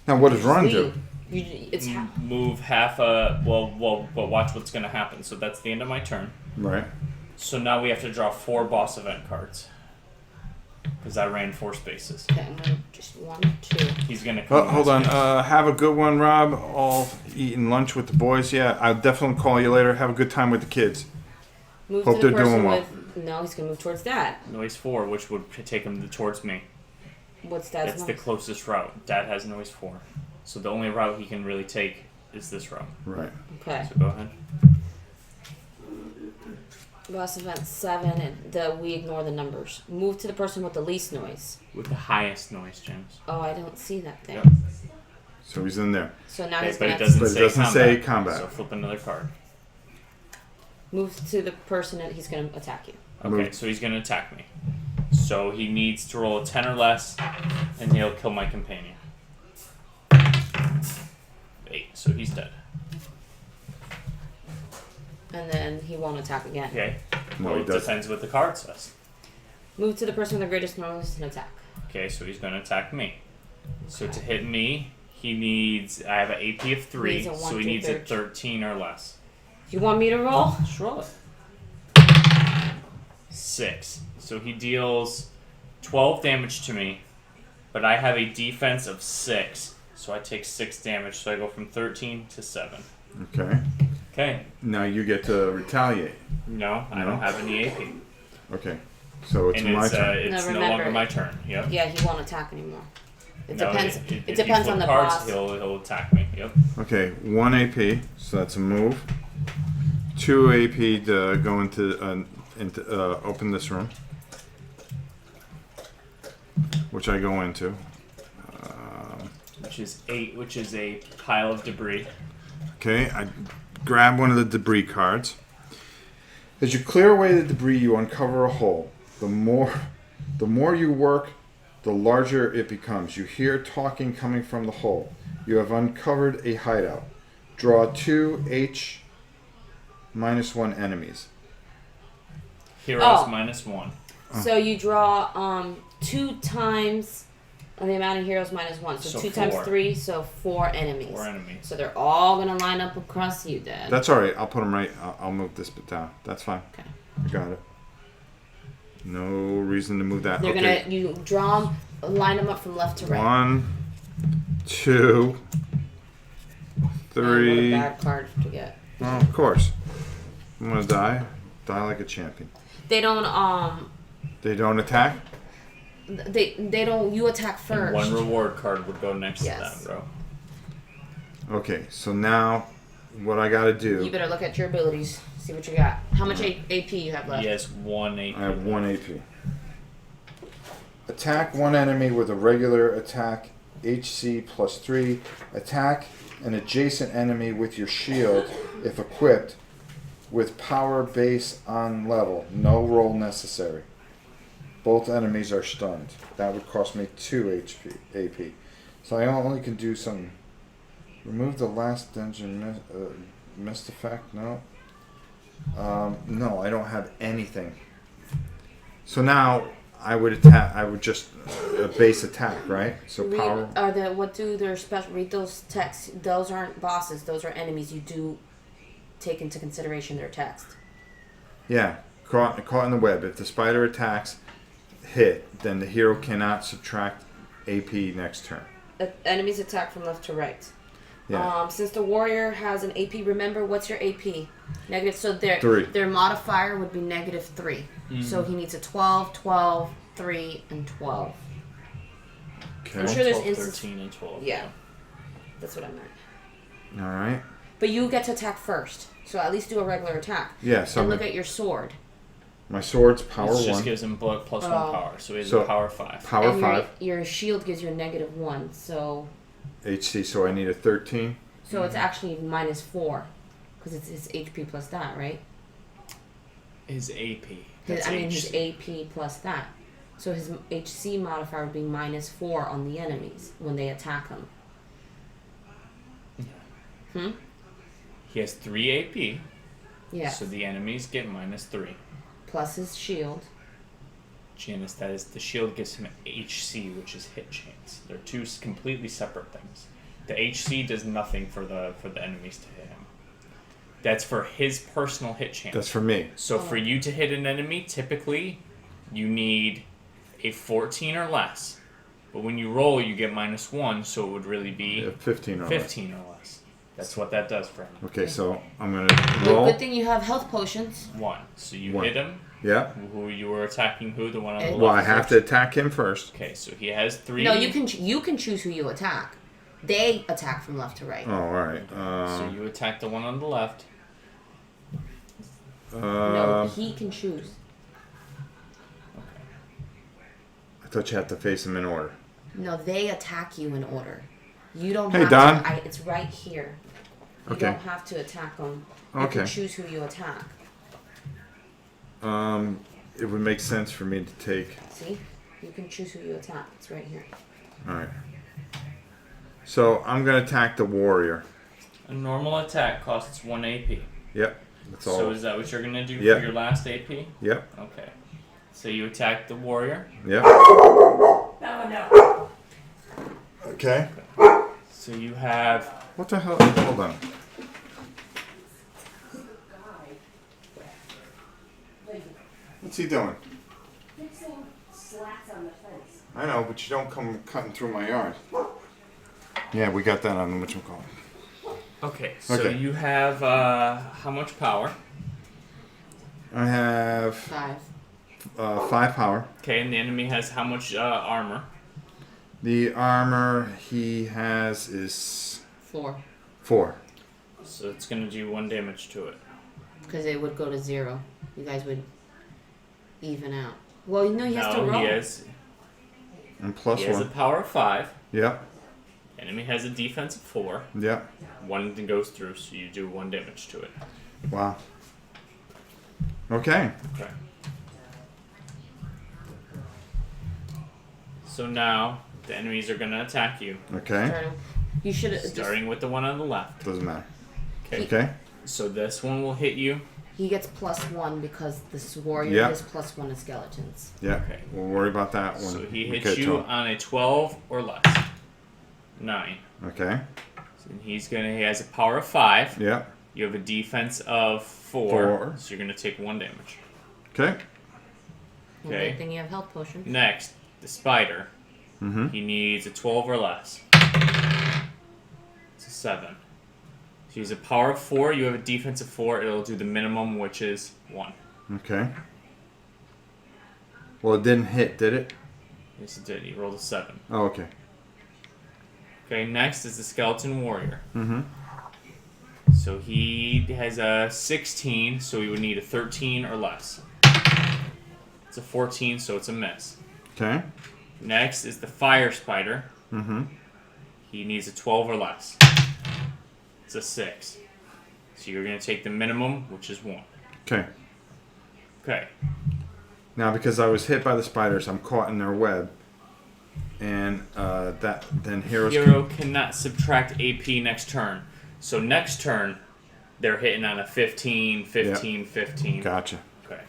Now, what does run do? It's Move half a. Well, but watch what's going to happen. So that's the end of my turn. Right. So now we have to draw 4 boss event cards. Because I ran 4 spaces. okay. I'm gonna just 1, 2. He's going to Oh, come. hold on. Have a good one, Rob. All eating lunch with the boys. Yeah, I'll definitely call you later. Have a good time with the kids. Move Hope to the they're person doing well. with. No, he's gonna move towards Dad. Noise 4, which would take him towards me. What's Dad's That's the noise? closest route. Dad has noise 4. So the only route he can really take is this route. Right. Okay. So go ahead. Boss event 7, and we ignore the numbers. Move to the person with the least noise. With the highest noise, James. Oh, I don't see that thing. Yep. So he's in there. So now Okay, he's but gonna it doesn't, But it say, doesn't combat, say combat. So flip another card. move to the person that he's gonna attack you. Okay, Move. so he's going to attack me. So he needs to roll a 10 or less, and he'll kill my companion. 8, so he's dead. And then he won't attack again. Okay. No, Well, he it doesn't. depends what the card says. Move to the person with the greatest noise and attack. Okay, so he's going to attack me. So to hit me, he needs. I have an AP of 3, Needs a so he 1 needs through a 13 or less. You want me to roll? Just roll it. 6. So he deals 12 damage to me, but I have a defense of 6, so I take 6 damage. So I go from 13 to 7. Okay. Okay. Now you get to retaliate. No, I No? don't have any AP. Okay. So it's And my it's, turn. it's No, no remember- longer my turn. Yep. Yeah, he won't attack anymore. It No, depends. if It you depends flip on the cards, boss. He'll attack me. Yep. Okay, 1 AP, so that's a move. 2 AP to go into open this room, which I go into. Which is 8, which is a pile of debris. Okay, I grab one of the debris cards. As you clear away the debris, you uncover a hole. The more you work, the larger it becomes. You hear talking coming from the hole. You have uncovered a hideout. Draw 2 H -1 enemies. Heroes Oh. -1. So you draw 2 times the amount of heroes -1. So, So 2 times 4. 3, so 4 enemies. 4 enemies. So they're all gonna line up across you, Dad. That's all right. I'll put them right. I'll move this bit down. That's fine. Okay. I got it. No reason to move that. They're Okay. you draw them, line them up from left to right. 1, 2, Man, 3. what a bad card to get. Oh, of course. I'm gonna die. Die like a champion. They don't They don't attack. they don't. You attack And first. 1 reward card would go next Yes. to that, bro. Okay, so now what I gotta do? You better look at your abilities. See what you got. How much AP you have left? He has 1 AP. I have 1 AP. Attack one enemy with a regular attack, HC +3. Attack an adjacent enemy with your shield, if equipped, with power base on level. No roll necessary. Both enemies are stunned. That would cost me 2 AP. So I only can do some. Remove the last dungeon missed effect. No. No, I don't have anything. So now I would attack. I would just base attack, right? So power. What do their special? Read those texts. Those aren't bosses. Those are enemies. You do take into consideration their text. Yeah, caught in the web. If the spider attacks, hit, then the hero cannot subtract AP next turn. Enemies attack from left to right. Yeah. Since the warrior has an AP, remember what's your AP? Negative. So 3. Their modifier would be -3. So he needs a 12, 12, 3, and 12. Okay. I'm sure there's 12, instances. 13, and 12. Yeah, that's what I meant. All right. But you get to attack first, so at least do a regular attack. Yeah. So And look at your sword. my sword's power It just 1. gives him +1 power, so he has So- a power 5. Power And 5. your shield gives you a -1, so HC. So I need a 13. it's actually -4, because it's his HP plus that, right? His AP. His That's AP plus that. So his HC modifier would be -4 on the enemies when they attack him. He has 3 AP, Yeah. so the enemies get -3. Plus his shield. Janice, that is, the shield gives him HC, which is hit chance. They're two completely separate things. The HC does nothing for the enemies to hit him. That's for his personal hit chance. That's for me. So for you to hit an enemy, typically, you need a 14 or less. But when you roll, you get -1, so it would really be 15 or 15 or less. That's what that does for him. Okay, so I'm going to roll. Good thing you have health potions. 1. So you 1. hit him. Yeah. Who you were attacking? Who? The one on the left? Well, I have to attack him first. Okay, so he has 3. No, you can choose who you attack. They attack from left to right. Oh, all right. So you attack the one on the left. No, he can choose. I thought you had to face him in order. No, they attack you in order. You don't Hey, have Don. to. It's right here. You Okay. don't have to attack them. You Okay. can choose who you attack. It would make sense for me to take. See? You can choose who you attack. It's right here. All right. So I'm going to attack the warrior. A normal attack costs 1 AP. Yep. That's all. So is that what you're going to do Yep. for your last AP? Yep. Okay. So you attack the warrior. Yep. No. Okay. So you have... What the hell? Hold on. What's he doing? Fixing slats on the fence. I know, but you don't come cutting through my yard. Yeah, we got that on whatchamacallit. Okay, so Okay. you have how much power? I have 5. 5 power. Okay, and the enemy has how much armor? The armor he has is 4. 4. So it's going to do 1 damage to it. Because it would go to 0. You guys would even out. Well, you know he has to No, roll. he has And plus he has a 1. power of 5. Yep. Enemy has a defense of 4. Yep. 1 goes through, so you do 1 damage to it. Wow. Okay. Okay. So now the enemies are going to attack you, Okay. You should have. starting with the one on the left. Doesn't matter. Okay. Okay. So this one will hit you. He gets +1 because this warrior Yeah. has +1 to skeletons. Yeah. Okay. We'll worry about that one. So he we hits get to you it. on a 12 or less. 9. Okay. So he has a power of 5. Yep. You have a defense of 4. 4. So you're going to take 1 damage. Okay. Okay. Good thing you have health potions. Next, the spider. Mm-hmm. He needs a 12 or less. It's a 7. So he's a power of 4. You have a defense of 4. It'll do the minimum, which is 1. Okay. Well, it didn't hit, did it? Yes, it did. He rolled a 7. Oh, okay. Okay, next is the skeleton warrior. Mm-hmm. So he has a 16, so he would need a 13 or less. It's a 14, so it's a miss. Okay. Next is the fire spider. Mm-hmm. He needs a 12 or less. It's a 6. So you're going to take the minimum, which is 1. Okay. Okay. Now, because I was hit by the spiders, I'm caught in their web. And then heroes. Hero cannot subtract AP next turn. So next turn, they're hitting on a 15, 15, 15. Gotcha. Okay.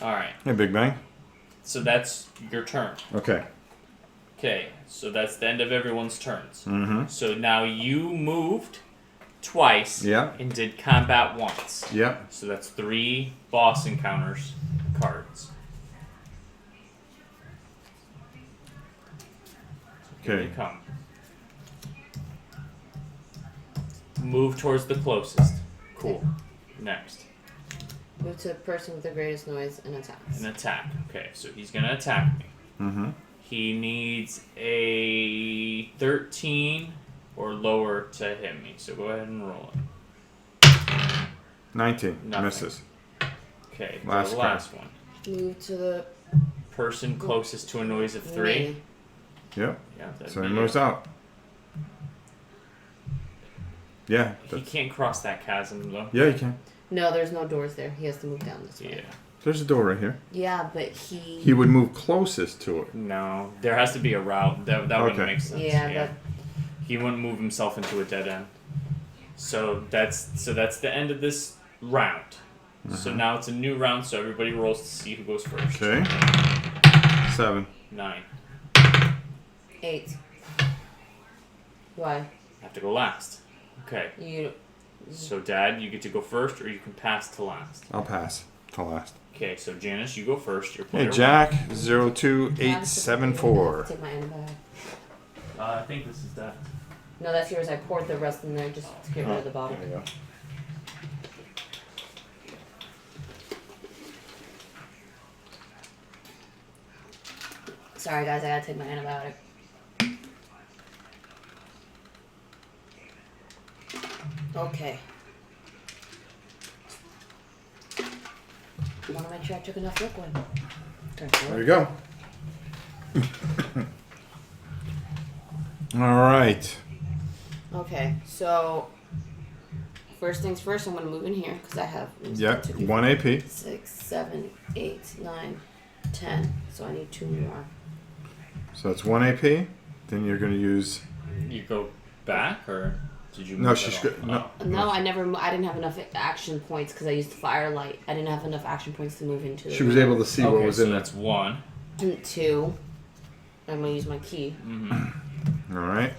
Alright. Hey, Big Bang. So that's your turn. Okay. Okay. So that's the end of everyone's turns. Mm-hmm. So now you moved twice Yeah. and did combat once. Yep. So that's 3 boss encounters cards. Here Okay. they come. Move towards the closest. Cool. Next. Move to the person with the greatest noise and attacks. An attack. Okay, so he's gonna attack me. Mm-hmm. He needs a 13 or lower to hit me. So go ahead and roll it. 19. Nothing. Misses. Okay, Last the last one. Move to the Person closest to a noise of 3. me. Yep. Yeah, that'd So be he you. moves out. Yeah. He can't cross that chasm though. Yeah, you can. No, there's no doors there. He has to move down this way. Yeah. There's a door right here. Yeah, but He would move closest to it. No, there has to be a route. That wouldn't Okay. make sense. Yeah, that He wouldn't move himself into a dead end. So that's the end of this round. So now it's a new round, so everybody rolls to see who goes first. Okay. 7. 9. 8. Why? Have to go last. Okay. You. So, Dad, you get to go first, or you can pass to last. I'll pass to last. Okay, so Janice, you go first. Your player Hey, Jack, 02874. Take my antibiotic. I think this is that. No, that's yours. I poured the rest in there just to get rid of the bottle. There you go. Sorry, guys. I gotta take my antibiotic. Okay. I want to make sure I took enough liquid. There you go. All right. Okay, so first things first, I'm gonna move in here because I have Yep, 1 AP. 6, 7, 8, 9, 10. So I need 2 more. So that's 1 AP. Then you're going to use... You go back, or did you? No, move she's at good. all? No. No, I didn't have enough action points because I used firelight. I didn't have enough action points to move into the She was room. able to see Okay, what was so in there. that's 1. And 2. I'm gonna use my key. Mm-hmm. All right.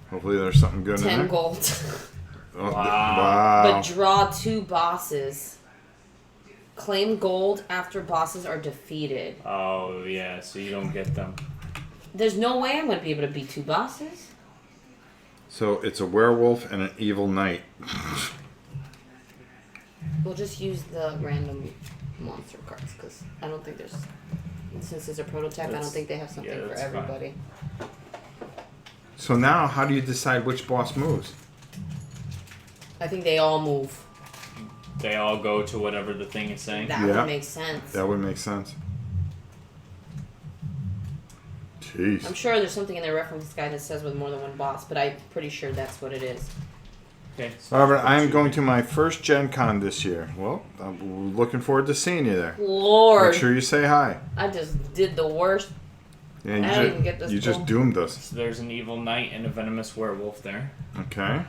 Hopefully there's something good in 10 there. gold. Oh, Wow. But draw 2 bosses. Claim gold after bosses are defeated. Oh yeah, so you don't get them. There's no way I'm gonna be able to beat 2 bosses. So it's a werewolf and an evil knight. We'll just use the random monster cards because I don't think there's. Since it's a prototype, I don't think they have something for that's everybody. So now, how do you decide which boss moves? I think they all move. They all go to whatever the thing is saying. That Yeah. would make sense. That would make sense. Jeez. I'm sure there's something in their reference guide that says with more than one boss, but I'm pretty sure that's what it is. Okay. So Robert, I am going to my first Gen Con this year. Well, I'm looking forward to seeing you there. Lord, Make sure you say hi. I just did the worst. Yeah, I don't even get this you just cool. doomed us. So there's an evil knight and a venomous werewolf there. Okay.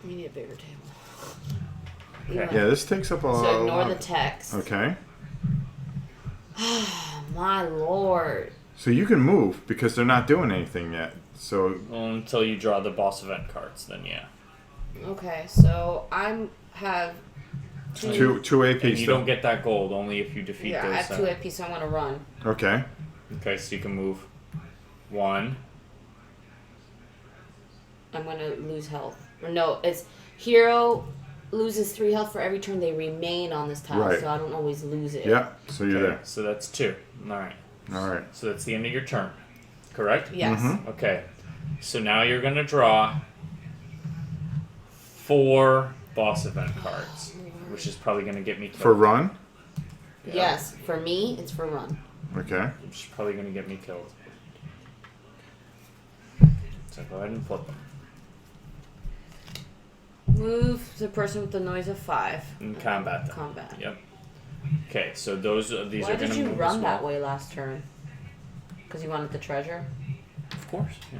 We need a bigger table. Okay. Yeah, this takes up a lot. So ignore the text. Okay. My lord. So you can move because they're not doing anything yet. So Well, until you draw the boss event cards, then yeah. Okay, so I have two APs. And you don't get that gold only if you defeat Yeah, I those. have 2 AP, so I'm gonna run. Okay. Okay, so you can move 1. I'm gonna lose health. Or no, it's hero loses 3 health for every turn they remain on this tile, Right. so I don't always lose it. Yep. So you're Okay, so that's 2. All right. there. All right. So that's the end of your turn. Correct? Yes. Mhm. Okay. So now you're going to draw 4 boss event cards, which is probably going to get me killed. For run. Yeah, Yes, for me, it's for run. Okay. Which is probably going to get me killed. So go ahead and flip them. Move the person with the noise of 5. And combat them. Combat. Yep. Okay, so these Why are going did to you move run as that well. way last turn? Because you wanted the treasure? Of course, yeah.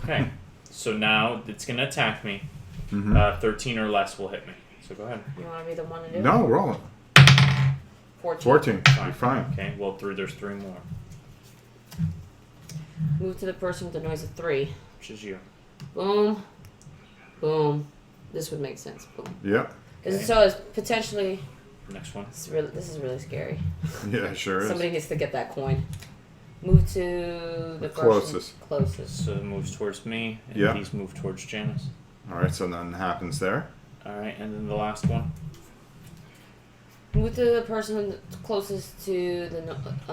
Okay, so now it's going to attack me. Mhm. 13 or less will hit me. So go ahead. You want to be the one to do it? No, roll it. 14. 14. You're fine. Okay, well, there's 3 more, Move to the person with the noise of 3. which is you. Boom. Boom. This would make sense. Boom. Yep. Okay. Okay. So it's potentially... Next one. This is really scary. Yeah, sure is. Somebody needs to get that coin. Move to the Closest. Closest. So it moves towards me, and Yeah. these move towards Janice. All right. So nothing happens there. Alright, and then the last one. Move to the person closest to the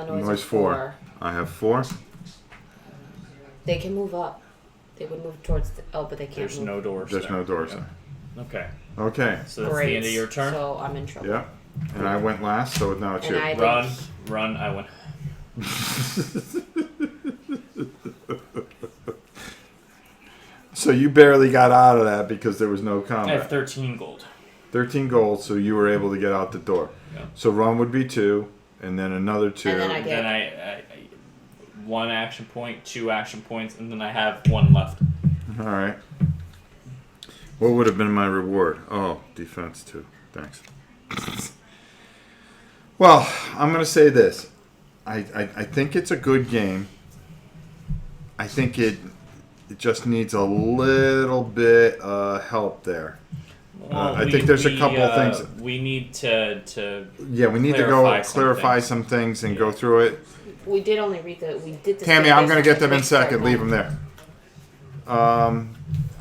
noise Noise of 4. I have 4. They can move up. They would move towards but they can't There's move. no doors. There's there. no doors Yep. Okay, Okay. so that's Great. the end of your turn. So I'm in trouble. Yep. And I went last, so now it's And you. I Run, I win. So you barely got out of that because there was no I have combat. 13 gold. 13 gold, so you were able to get out the door. Yeah. So run would be 2, and then another 2. And then I get- Then I 1 action point, 2 action points, and then I have 1 left. All right. What would have been my reward? Oh, defense 2. Thanks. Well, I'm going to say this. I think it's a good game. I think it just needs a little bit help there. Well, I think there's a couple of things. We need to Yeah, we need to go clarify some things and go through it. We did only read we did this. Tammy, I'm going to get them in Quick second. start Leave them there.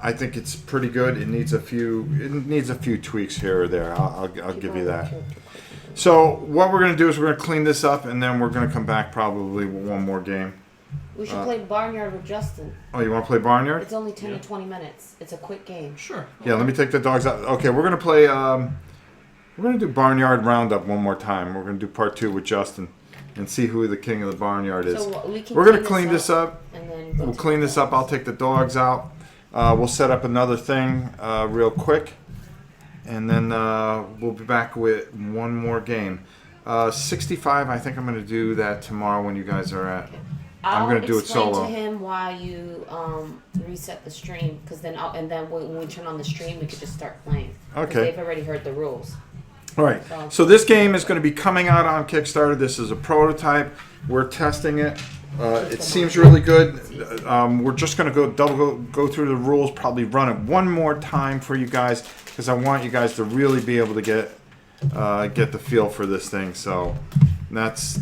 I think it's pretty good. It needs a few tweaks here or there. I'll give you that. So what we're going to do is we're going to clean this up, and then we're going to come back probably with one more game. We should play Barnyard with Justin. Oh, you want to play Barnyard? It's only 10 to 20 minutes. It's a quick game. Sure. Yeah, let me take the dogs out. Okay, we're going to play, we're going to do Barnyard Roundup one more time. We're going to do part 2 with Justin and see who the king of the barnyard is. So we're going to clean this up. And then We'll clean this up. I'll take the dogs out. We'll set up another thing real quick. And then we'll be back with one more game. 65, I think I'm going to do that tomorrow when you guys are at. I'm going to do it solo. I'll explain to him why you reset the stream, because then when we turn on the stream, we could just start playing. Okay. They've already heard the rules. All right. So this game is going to be coming out on Kickstarter. This is a prototype. We're testing it. It seems really good. We're just going to go through the rules, probably run it one more time for you guys, because I want you guys to really be able to get the feel for this thing. So that's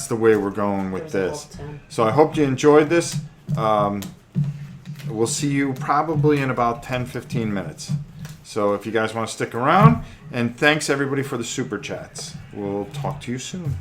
the way we're going with this. So I hope you enjoyed this. We'll see you probably in about 10-15 minutes. So if you guys want to stick around, and thanks everybody for the super chats. We'll talk to you soon.